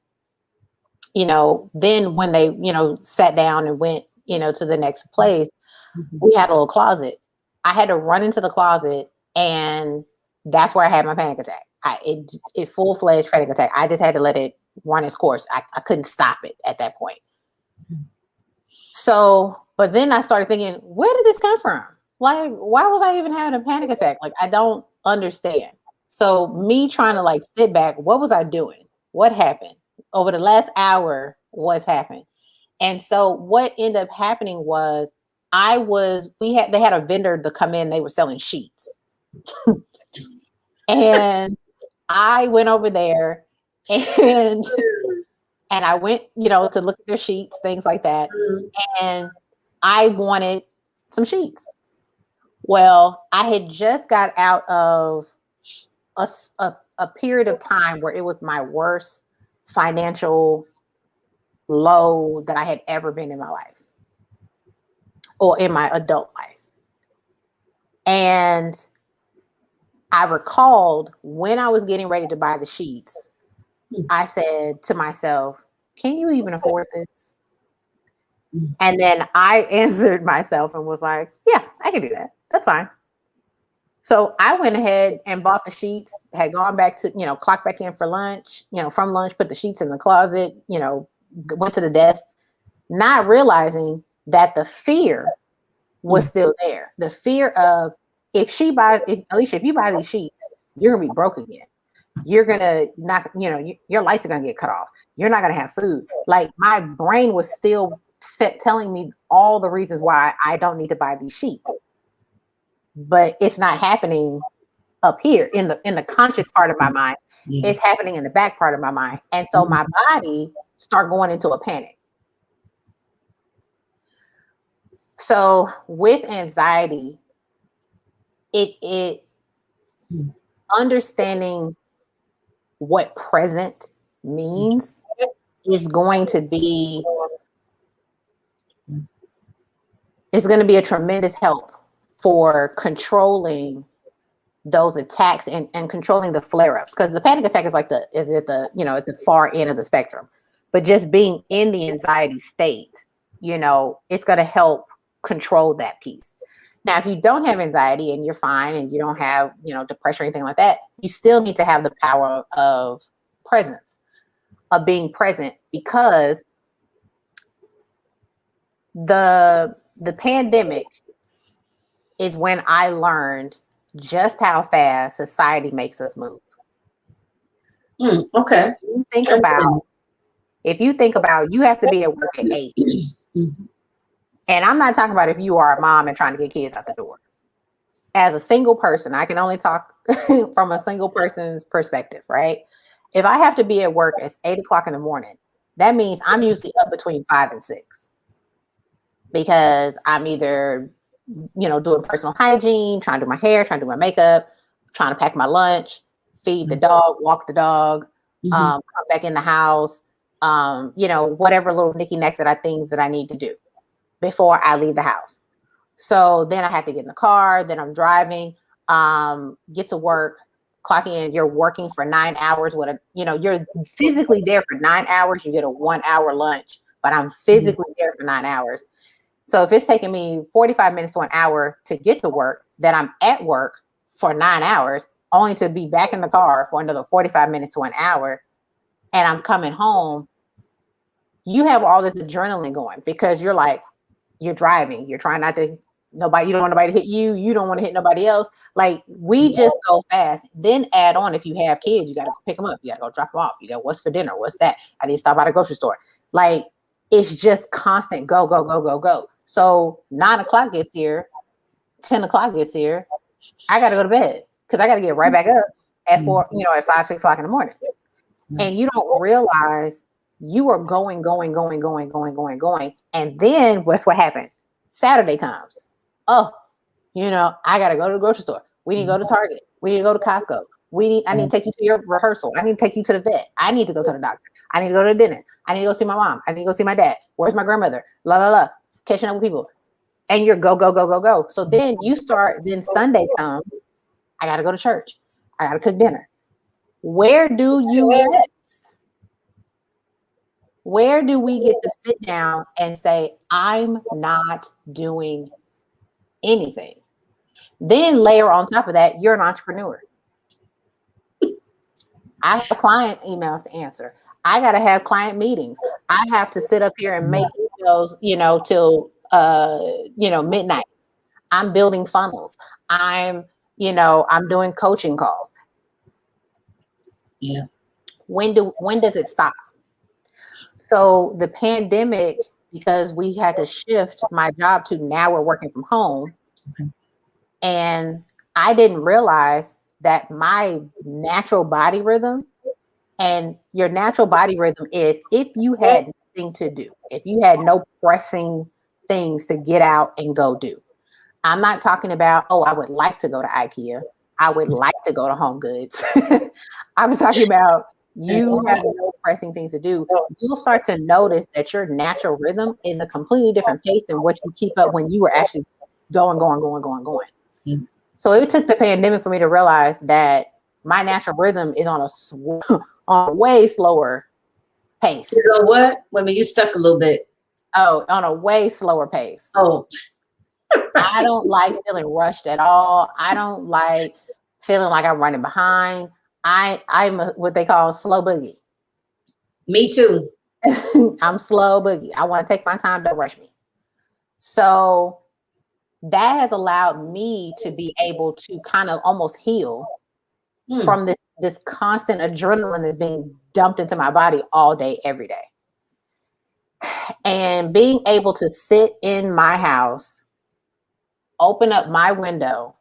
then when they, sat down and went, to the next place, we had a little closet. I had to run into the closet, and that's where I had my panic attack. It full-fledged panic attack. I just had to let it run its course. I couldn't stop it at that point. So, but then I started thinking, where did this come from? Why was I even having a panic attack? I don't understand. So me trying to sit back, what was I doing? What happened? Over the last hour, what's happened? And so what ended up happening was they had a vendor to come in, they were selling sheets. And I went over there and I went, to look at their sheets, things like that. And I wanted some sheets. Well, I had just got out of a period of time where it was my worst financial low that I had ever been in my life, or in my adult life. And I recalled when I was getting ready to buy the sheets, I said to myself, can you even afford this? And then I answered myself and was like, yeah, I can do that. That's fine. So I went ahead and bought the sheets, had gone back to, clock back in for lunch, from lunch, put the sheets in the closet, went to the desk, not realizing that the fear was still there. The fear of, Alicia, if you buy these sheets, you're going to be broke again. You're going to not, your lights are going to get cut off. You're not going to have food. My brain was still telling me all the reasons why I don't need to buy these sheets. but it's not happening up here in the conscious part of my mind. Yeah. It's happening in the back part of my mind. And so my body start going into a panic. So with anxiety, it understanding what present means is going to be a tremendous help for controlling those attacks and controlling the flare-ups, because the panic attack is at the far end of the spectrum. But just being in the anxiety state, it's going to help control that piece. Now, if you don't have anxiety and you're fine and you don't have, depression or anything like that, you still need to have the power of presence, of being present, because the pandemic is when I learned just how fast society makes us move. Okay. If you think about, you have to be at work at 8. Mm-hmm. And I'm not talking about if you are a mom and trying to get kids out the door. As a single person, I can only talk from a single person's perspective, right? If I have to be at work at 8 o'clock in the morning, that means I'm usually up between 5 and 6, because I'm either, doing personal hygiene, trying to do my hair, trying to do my makeup, trying to pack my lunch, feed the dog, walk the dog, come back in the house, whatever little knicky-knacks things that I need to do before I leave the house. So then I have to get in the car, then I'm driving, get to work, clock in. You're working for 9 hours you're physically there for 9 hours. You get a 1 hour lunch, but I'm physically there for 9 hours. So if it's taking me 45 minutes to an hour to get to work, then I'm at work for 9 hours, only to be back in the car for another 45 minutes to an hour. And I'm coming home. You have all this adrenaline going because you're driving. You're trying not to, you don't want nobody to hit you. You don't want to hit nobody else. Like, we just go fast. Then add on, if you have kids, you got to pick them up. You got to go drop them off. You got, what's for dinner? What's that? I need to stop by the grocery store. Like, it's just constant go, go, go, go, go. So 9 o'clock gets here, 10 o'clock gets here. I got to go to bed because I got to get right back up at 5, 6 o'clock in the morning. And you don't realize you are going. And then what's what happens? Saturday comes. Oh, I got to go to the grocery store. We need to go to Target. We need to go to Costco. I need to take you to your rehearsal. I need to take you to the vet. I need to go to the doctor. I need to go to the dentist. I need to go see my mom. I need to go see my dad. Where's my grandmother? La, la, la. Catching up with people. And you're go, go, go, go, go. So then then Sunday comes. I got to go to church. I got to cook dinner. Where do you rest? Where do we get to sit down and say, I'm not doing anything? Then layer on top of that, you're an entrepreneur. I have client emails to answer. I got to have client meetings. I have to sit up here and make emails, till, midnight. I'm building funnels. I'm doing coaching calls. Yeah. When does it stop? So the pandemic, because we had to shift my job to now we're working from home. Okay. And I didn't realize that my natural body rhythm, and your natural body rhythm is if you had nothing to do, if you had no pressing things to get out and go do. I'm not talking about, I would like to go to IKEA. I would like to go to Home Goods. I'm talking about you have no pressing things to do. You'll start to notice that your natural rhythm is a completely different pace than what you keep up when you were actually going. Mm-hmm. So it took the pandemic for me to realize that my natural rhythm is on a way slower pace. So what? You stuck a little bit. Oh, on a way slower pace. Oh. I don't like feeling rushed at all. I don't like feeling like I'm running behind. I'm what they call slow boogie. Me too. I'm slow boogie. I want to take my time, don't rush me. So that has allowed me to be able to kind of almost heal from this constant adrenaline that's being dumped into my body all day, every day. And being able to sit in my house, open up my window,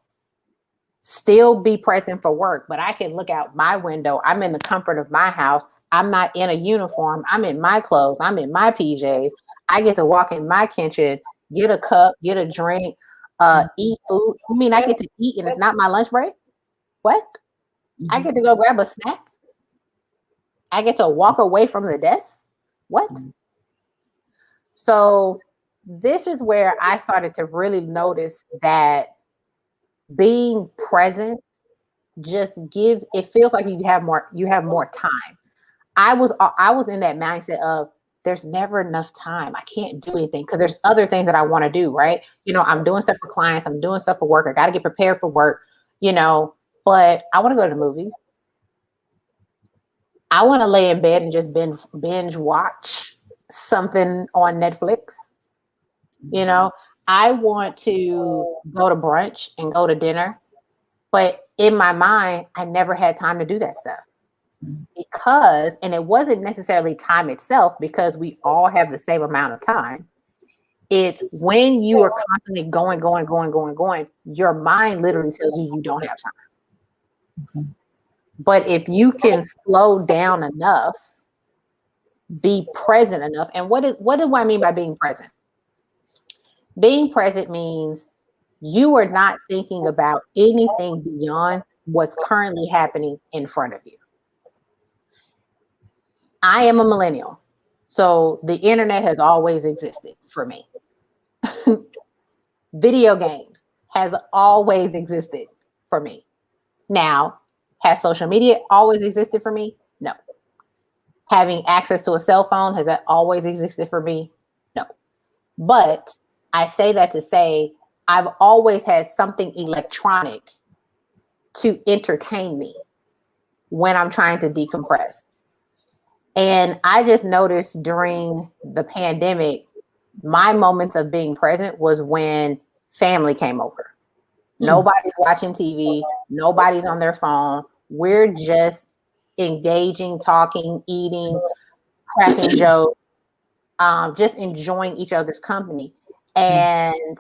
still be present for work, but I can look out my window. I'm in the comfort of my house. I'm not in a uniform. I'm in my clothes. I'm in my PJs. I get to walk in my kitchen, get a cup, get a drink, eat food. You mean I get to eat and it's not my lunch break? What? I get to go grab a snack? I get to walk away from the desk? What? So this is where I started to really notice that being present just gives, it feels like you have more time. I was in that mindset of there's never enough time. I can't do anything because there's other things that I want to do, right? I'm doing stuff for clients, I'm doing stuff for work, I got to get prepared for work, but I want to go to the movies. I want to lay in bed and just binge watch something on Netflix. I want to go to brunch and go to dinner, but in my mind, I never had time to do that stuff and it wasn't necessarily time itself because we all have the same amount of time. It's when you are constantly going, your mind literally tells you don't have time. Okay. But if you can slow down enough, be present enough. And what do I mean by being present? Being present means you are not thinking about anything beyond what's currently happening in front of you. I am a millennial, so the internet has always existed for me. Video games has always existed for me. Now, has social media always existed for me? No. Having access to a cell phone, has that always existed for me? No. But I say that to say I've always had something electronic to entertain me when I'm trying to decompress. And I just noticed during the pandemic, my moments of being present was when family came over. Nobody's watching TV. Nobody's on their phone. We're just engaging, talking, eating, cracking jokes, just enjoying each other's company. And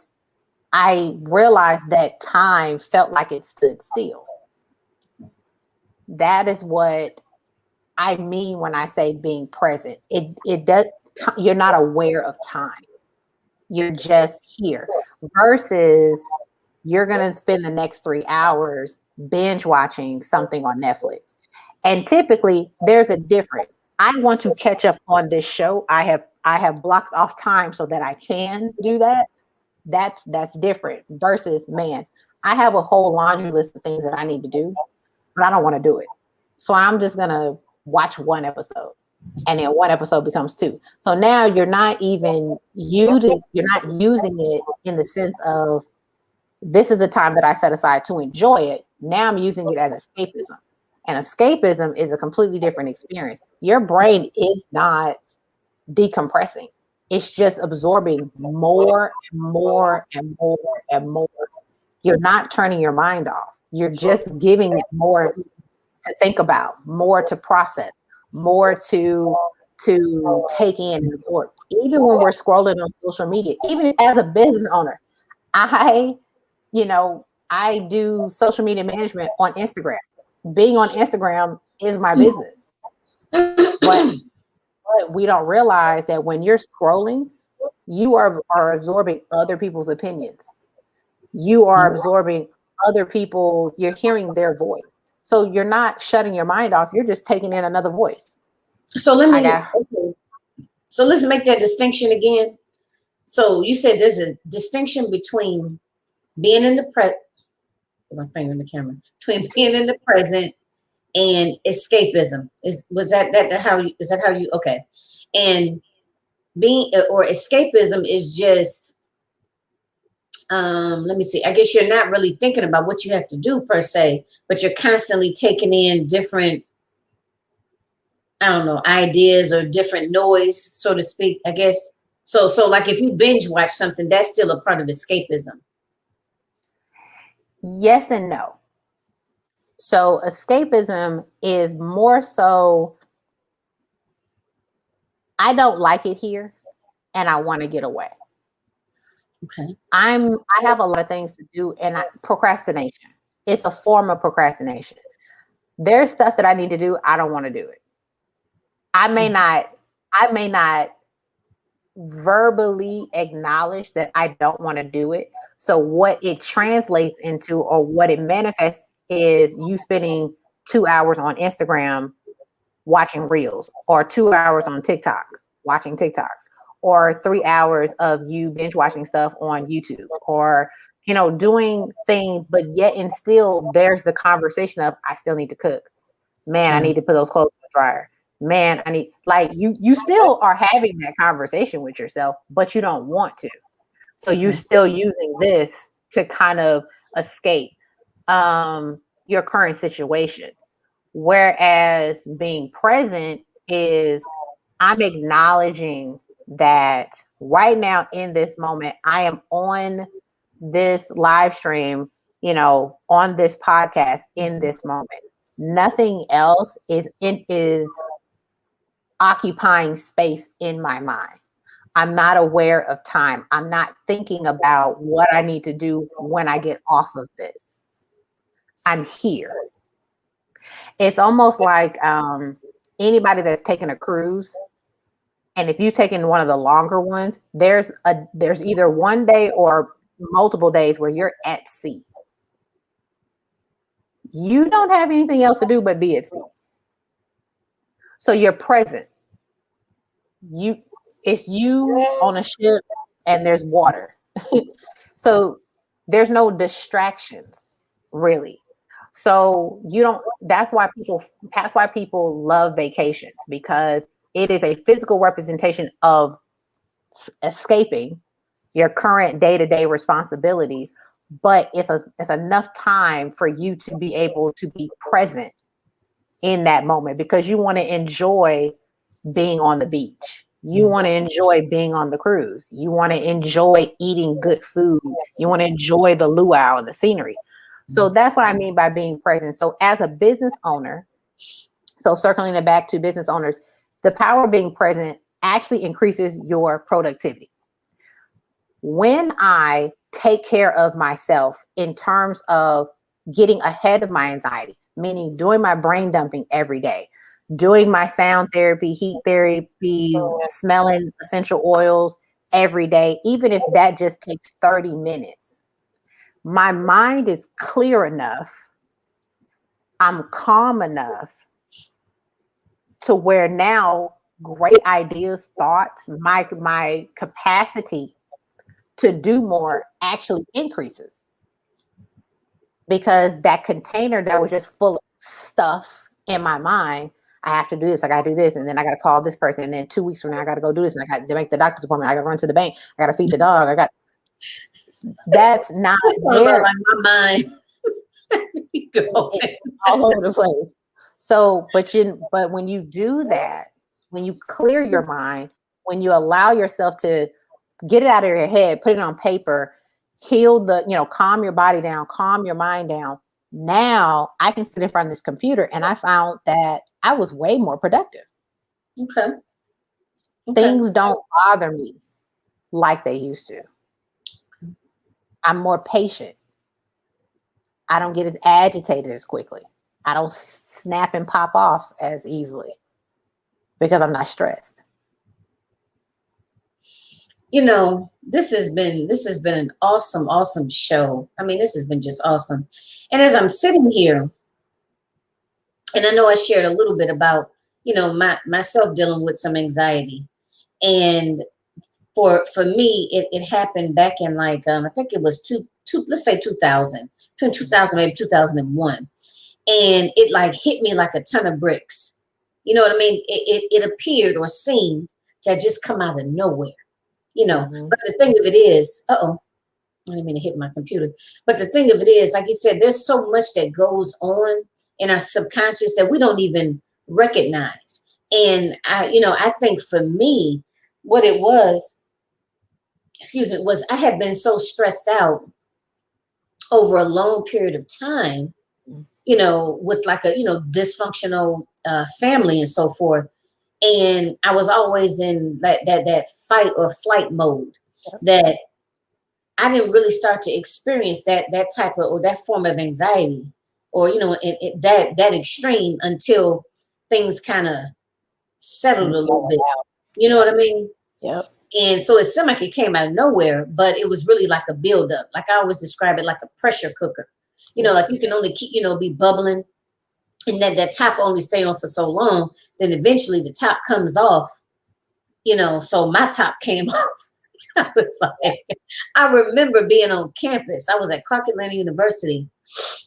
I realized that time felt like it stood still. That is what I mean when I say being present. It does. You're not aware of time. You're just here. Versus you're going to spend the next 3 hours binge watching something on Netflix. And typically there's a difference. I want to catch up on this show. I have blocked off time so that I can do that. That's different versus, man, I have a whole laundry list of things that I need to do, but I don't want to do it. So I'm just going to watch one episode, and then one episode becomes 2. So now you're not using it in the sense of this is the time that I set aside to enjoy it. Now I'm using it as escapism. And escapism is a completely different experience. Your brain is not decompressing. It's just absorbing more and more and more and more. You're not turning your mind off. You're just giving it more to think about, more to process, more to take in and absorb. Even when we're scrolling on social media, even as a business owner, I do social media management on Instagram. Being on Instagram is my business. But we don't realize that when you're scrolling, you are absorbing other people's opinions. You are absorbing other people, you're hearing their voice. So you're not shutting your mind off, you're just taking in another voice. So let's make that distinction again. So you said there's a distinction between being in the present, my finger in the camera, between being in the present and escapism. Is that how you okay? And being or escapism is just let me see. I guess you're not really thinking about what you have to do per se, but you're constantly taking in different, I don't know, ideas or different noise, so to speak, I guess. So like if you binge watch something, that's still a part of escapism. Yes and no. So escapism is more so, I don't like it here and I want to get away. Okay. I have a lot of things to do, and procrastination it's a form of procrastination. There's stuff that I need to do. I don't want to do it. I may not verbally acknowledge that I don't want to do it. So what it translates into, or what it manifests, is you spending 2 hours on Instagram watching reels, or 2 hours on TikTok watching TikToks, or 3 hours of you binge watching stuff on YouTube, or doing things, but yet and still there's the conversation of, I still need to cook. Man, I need to put those clothes in the dryer. Man, I need, like, you still are having that conversation with yourself, but you don't want to. So you're still using this to kind of escape your current situation. Whereas being present is, I'm acknowledging that right now in this moment, I am on this live stream, on this podcast in this moment. Nothing else is occupying space in my mind. I'm not aware of time. I'm not thinking about what I need to do when I get off of this. I'm here. It's almost like anybody that's taken a cruise, and if you've taken one of the longer ones, there's either one day or multiple days where you're at sea. You don't have anything else to do but be at sea. So you're present. It's you on a ship and there's water. So there's no distractions, really. So that's why people love vacations, because it is a physical representation of escaping your current day-to-day responsibilities, but it's enough time for you to be able to be present in that moment, because you want to enjoy being on the beach. You want to enjoy being on the cruise. You want to enjoy eating good food. You want to enjoy the luau and the scenery. So that's what I mean by being present. So as a business owner, so circling it back to business owners, the power of being present actually increases your productivity. When I take care of myself in terms of getting ahead of my anxiety, meaning doing my brain dumping every day, doing my sound therapy, heat therapy, smelling essential oils every day, even if that just takes 30 minutes, my mind is clear enough, I'm calm enough to where now great ideas, thoughts, my capacity to do more actually increases. Because that container that was just full of stuff in my mind, I have to do this, I got to do this, and then I got to call this person, and then 2 weeks from now I got to go do this, and I got to make the doctor's appointment, I got to run to the bank, I got to feed the dog, that's not there. Like my mind. All over the place. So, but when you do that, when you clear your mind, when you allow yourself to get it out of your head, put it on paper, heal calm your body down, calm your mind down. Now I can sit in front of this computer, and I found that I was way more productive. Okay. Things don't bother me like they used to. I'm more patient. I don't get as agitated as quickly. I don't snap and pop off as easily because I'm not stressed. This has been an awesome show. I mean, this has been just awesome. And as I'm sitting here, and I know I shared a little bit about, myself dealing with some anxiety. And for me, it happened back in like, I think it was let's say 2000, between 2000, maybe 2001. And it like hit me like a ton of bricks. You know what I mean? It appeared or seemed to have just come out of nowhere. But the thing of it is, I didn't mean to hit my computer. But the thing of it is, like you said, there's so much that goes on in our subconscious that we don't even recognize. And I think for me, what it was, was I had been so stressed out over a long period of time, with like a, dysfunctional family and so forth. And I was always in that fight or flight mode, that I didn't really start to experience that type of, or that form of anxiety, or that extreme, until things kind of settled a little bit. You know what I mean? Yep. And so it seemed like it came out of nowhere, but it was really like a buildup. Like I always describe it like a pressure cooker. Like you can only keep, be bubbling, and that top only stay on for so long. Then eventually the top comes off. So my top came off. I was like, I remember being on campus. I was at Clark Atlanta University,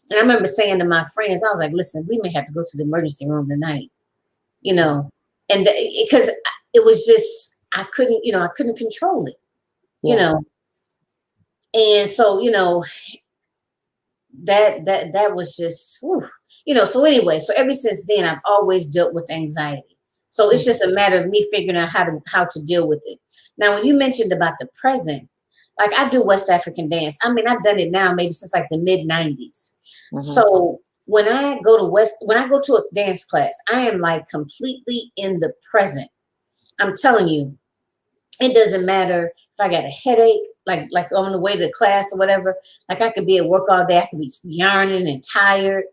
and I remember saying to my friends, I was like, listen, we may have to go to the emergency room tonight, and because it was just, I couldn't control it, and so, that was just, whew. So anyway, so ever since then, I've always dealt with anxiety. So it's just a matter of me figuring out how to deal with it. Now, when you mentioned about the present, like I do West African dance. I mean, I've done it now maybe since like the mid 90s. So when I go to a dance class, I am like completely in the present. I'm telling you, it doesn't matter if I got a headache, like on the way to class or whatever. Like I could be at work all day, I could be yarning and tired.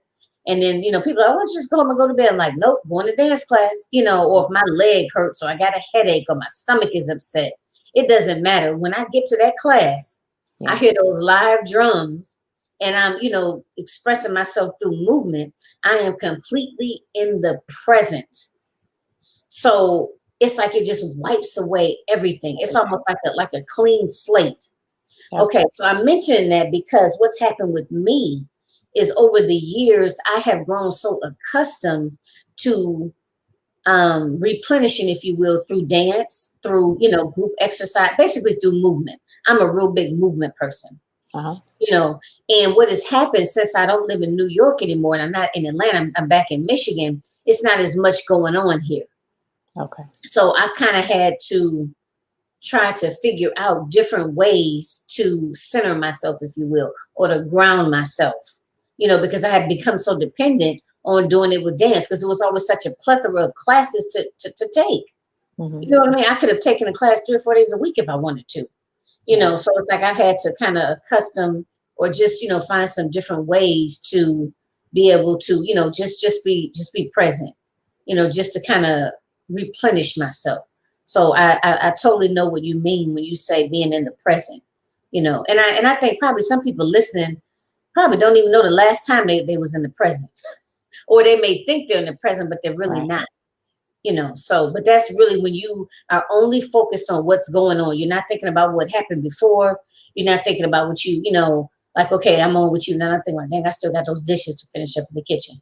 And then, people are like, why don't you just go home and go to bed? I'm like, nope, going to dance class, or if my leg hurts or I got a headache or my stomach is upset. It doesn't matter. When I get to that class, I hear those live drums and I'm, expressing myself through movement. I am completely in the present. So it's like it just wipes away everything. It's almost like a clean slate. Yep. Okay, so I mentioned that because what's happened with me is over the years, I have grown so accustomed to replenishing, if you will, through dance, through, group exercise, basically through movement. I'm a real big movement person, and what has happened since I don't live in New York anymore and I'm not in Atlanta, I'm back in Michigan, it's not as much going on here. Okay. So I've kind of had to try to figure out different ways to center myself, if you will, or to ground myself, because I had become so dependent on doing it with dance because it was always such a plethora of classes to take. You know what I mean? I could have taken a class 3 or 4 days a week if I wanted to, so it's like I had to kind of accustom or just, find some different ways to be able to, just be present, just to kind of replenish myself. So I totally know what you mean when you say being in the present, and I think probably some people listening probably don't even know the last time they was in the present, or they may think they're in the present, but they're really not, so, but that's really when you are only focused on what's going on. You're not thinking about what happened before. You're not thinking about what like, okay, I'm on with you. Now I'm thinking like, dang, I still got those dishes to finish up in the kitchen.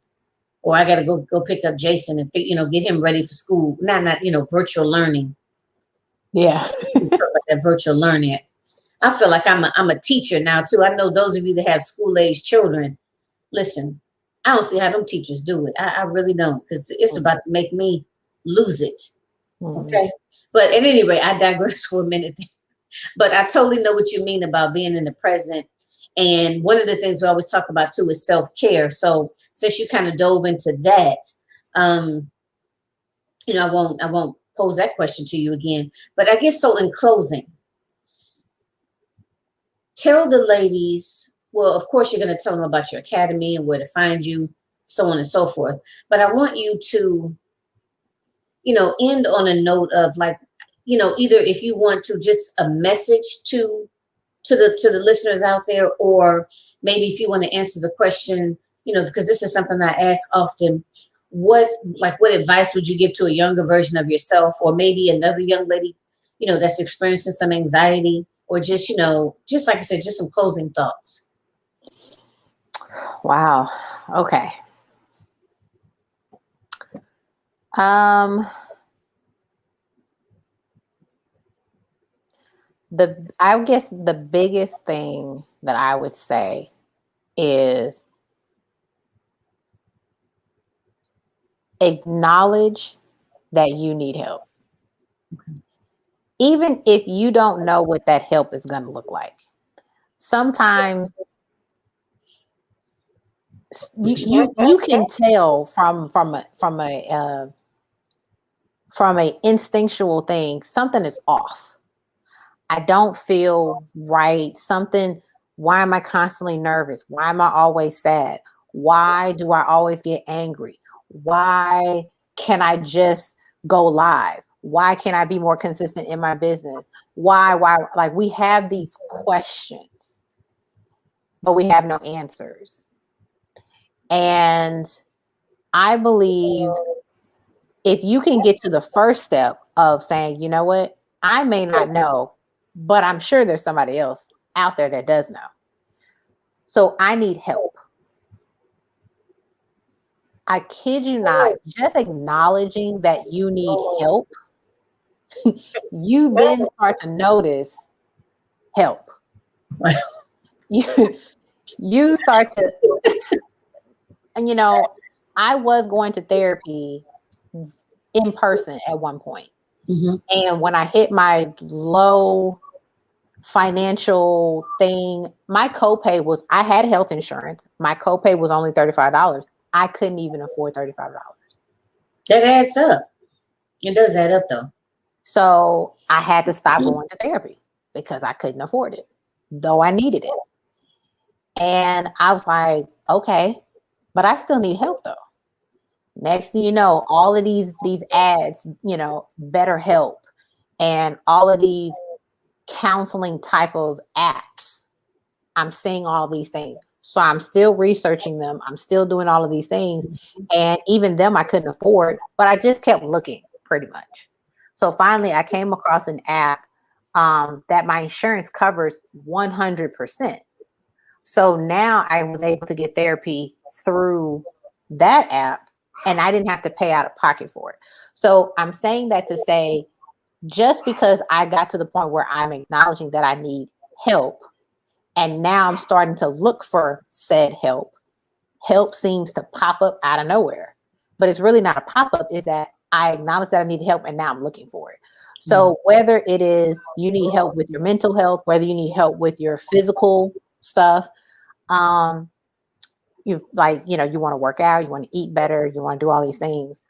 Or I got to go pick up Jason and, get him ready for school. Not virtual learning. Yeah. Like that virtual learning. I feel like I'm a teacher now too. I know those of you that have school-age children, listen, I don't see how them teachers do it. I really don't, because it's about to make me lose it. Okay. But at any rate, I digress for a minute. But I totally know what you mean about being in the present. And one of the things we always talk about too is self-care. So since you kind of dove into that, I won't pose that question to you again. But I guess so in closing, tell the ladies, well, of course you're going to tell them about your academy and where to find you, so on and so forth. But I want you to, end on a note of like, either if you want to just a message to the listeners out there, or maybe if you want to answer the question, because this is something I ask often, what advice would you give to a younger version of yourself, or maybe another young lady, that's experiencing some anxiety, or just, just like I said, just some closing thoughts. Wow. Okay. I guess the biggest thing that I would say is acknowledge that you need help. Okay. Even if you don't know what that help is going to look like. Sometimes you can tell from a instinctual thing, something is off. I don't feel right. Something, why am I constantly nervous? Why am I always sad? Why do I always get angry? Why can I just go live? Why can't I be more consistent in my business? Why? Like, we have these questions, but we have no answers. And I believe if you can get to the first step of saying, you know what, I may not know, but I'm sure there's somebody else out there that does know. So I need help. I kid you not, just acknowledging that you need help, you then start to notice help. You start to, and I was going to therapy in person at one point. Mm-hmm. And when I hit my low financial thing, my copay was, I had health insurance. My copay was only $35. I couldn't even afford $35. That adds up. It does add up, though. So I had to stop going to therapy because I couldn't afford it, though I needed it. And I was like, okay, but I still need help though. Next thing you know, all of these ads, BetterHelp and all of these counseling type of apps, I'm seeing all these things. So I'm still researching them. I'm still doing all of these things. And even them I couldn't afford, but I just kept looking pretty much. So finally I came across an app that my insurance covers 100%. So now I was able to get therapy through that app and I didn't have to pay out of pocket for it. So I'm saying that to say, just because I got to the point where I'm acknowledging that I need help, and now I'm starting to look for said help seems to pop up out of nowhere. But it's really not a pop-up, is that I acknowledge that I need help and now I'm looking for it. So whether it is you need help with your mental health, whether you need help with your physical stuff, you want to work out, you want to eat better, you want to do all these things.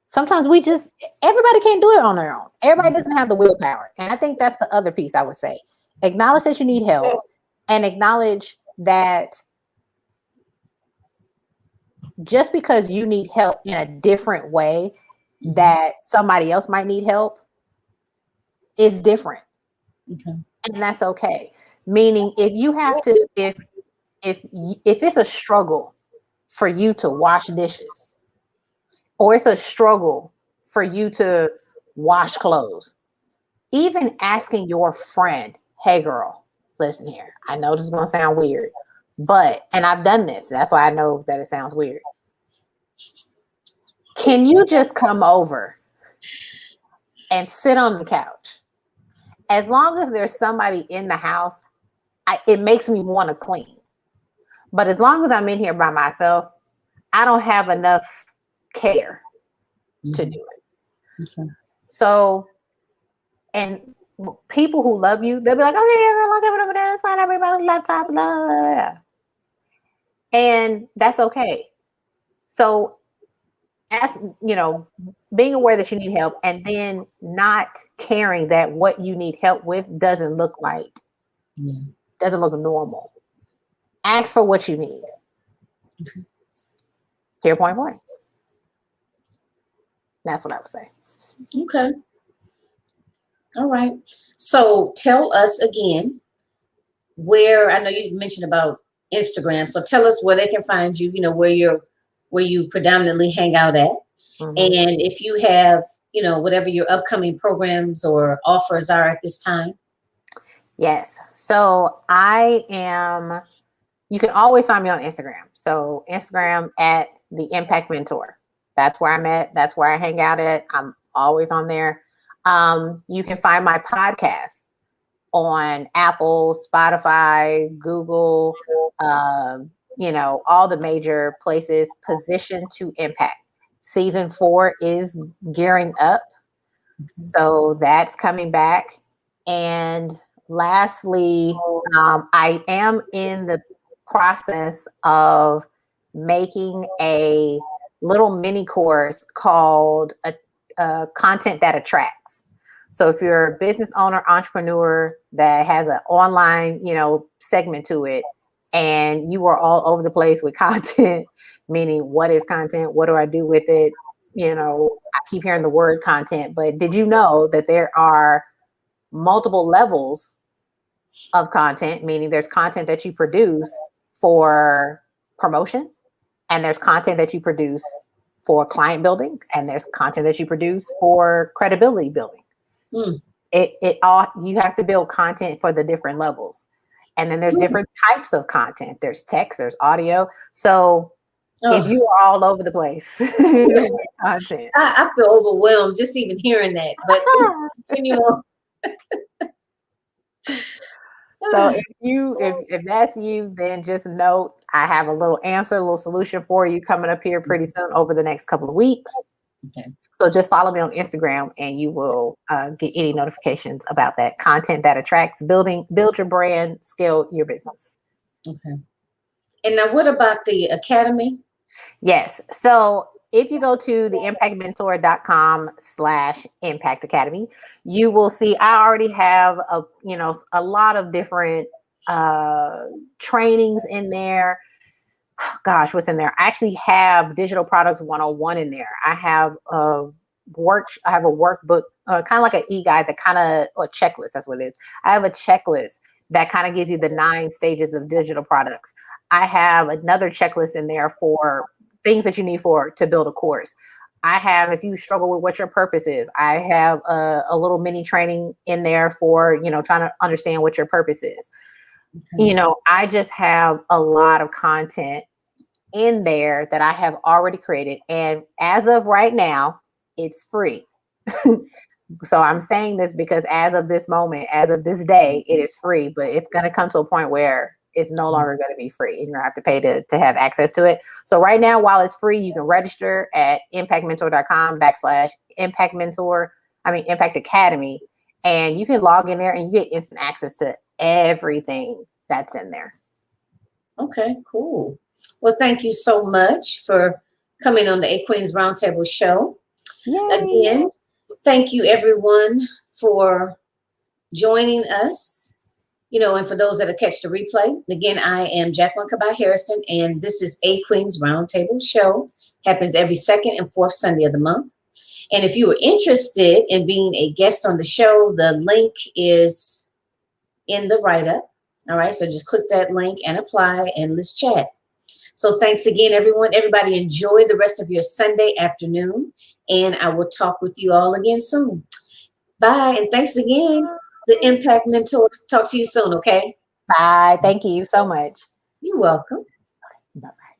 Sometimes everybody can't do it on their own. Everybody doesn't have the willpower. And I think that's the other piece I would say. Acknowledge that you need help and acknowledge that just because you need help in a different way that somebody else might need help is different. Okay. And that's okay. Meaning if you have to, if it's a struggle for you to wash dishes, or it's a struggle for you to wash clothes, even asking your friend, hey girl, listen here, I know this is going to sound weird, and I've done this, that's why I know that it sounds weird. Can you just come over and sit on the couch? As long as there's somebody in the house, it makes me want to clean. But as long as I'm in here by myself, I don't have enough care to do it. Okay. So, and people who love you, they'll be like, okay, girl, I'll give it over there. That's fine. Everybody's laptop, blah, blah, blah. And that's okay. So, being aware that you need help and then not caring that what you need help with doesn't look normal. Ask for what you need. Okay. Here, point blank. That's what I would say. Okay. All right. So tell us again where, I know you mentioned about Instagram. So tell us where they can find you, where you predominantly hang out at. Mm-hmm. And if you have, whatever your upcoming programs or offers are at this time. Yes. So you can always find me on Instagram. So Instagram at the Impact Mentor. That's where I'm at. That's where I hang out at. I'm always on there. You can find my podcast on Apple, Spotify, Google, all the major places. Position to Impact. Season 4 is gearing up. So that's coming back. And lastly, I am in the process of making a little mini course called Content That Attracts. So if you're a business owner, entrepreneur that has an online, segment to it, and you are all over the place with content, meaning what is content? What do I do with it? I keep hearing the word content, but did you know that there are multiple levels of content, meaning there's content that you produce for promotion, and there's content that you produce for client building, and there's content that you produce for credibility building. It all, you have to build content for the different levels. And then there's different types of content. There's text, there's audio. So if you are all over the place, content. I feel overwhelmed just even hearing that. But continue on. So if that's you, then just note I have a little answer, a little solution for you coming up here pretty soon over the next couple of weeks. Okay. So just follow me on Instagram and you will get any notifications about that content that attracts, build your brand, scale your business. Okay. And now what about the Academy? Yes. So if you go to the impactmentor.com/Impact Academy, you will see I already have a lot of different trainings in there. Gosh, what's in there? I actually have Digital Products 101 in there. I have a workbook, kind of like an e-guide, that kind of a checklist. That's what it is. I have a checklist that kind of gives you the 9 stages of digital products. I have another checklist in there for things that you need to build a course. I have, if you struggle with what your purpose is, I have a little mini training in there for, trying to understand what your purpose is. Okay. I just have a lot of content in there that I have already created. And as of right now, it's free. So I'm saying this because as of this moment, as of this day, it is free, but it's going to come to a point where it's no longer going to be free and you're going to have to pay to have access to it. So right now, while it's free, you can register at impactmentor.com/Impact Academy. And you can log in there and you get instant access to everything that's in there. Okay, cool. Well, thank you so much for coming on the A Queens Roundtable show. Yay. Again, thank you everyone for joining us. And for those that catch the replay, again, I am Jacqueline Kabay Harrison, and this is A Queens Roundtable show. Happens every second and fourth Sunday of the month. And if you are interested in being a guest on the show, the link is in the write-up. All right, so just click that link and apply, and let's chat. So thanks again, everyone. Everybody enjoy the rest of your Sunday afternoon, and I will talk with you all again soon. Bye, and thanks again. The Impact Mentors. Talk to you soon, okay? Bye. Thank you so much. You're welcome. Bye-bye.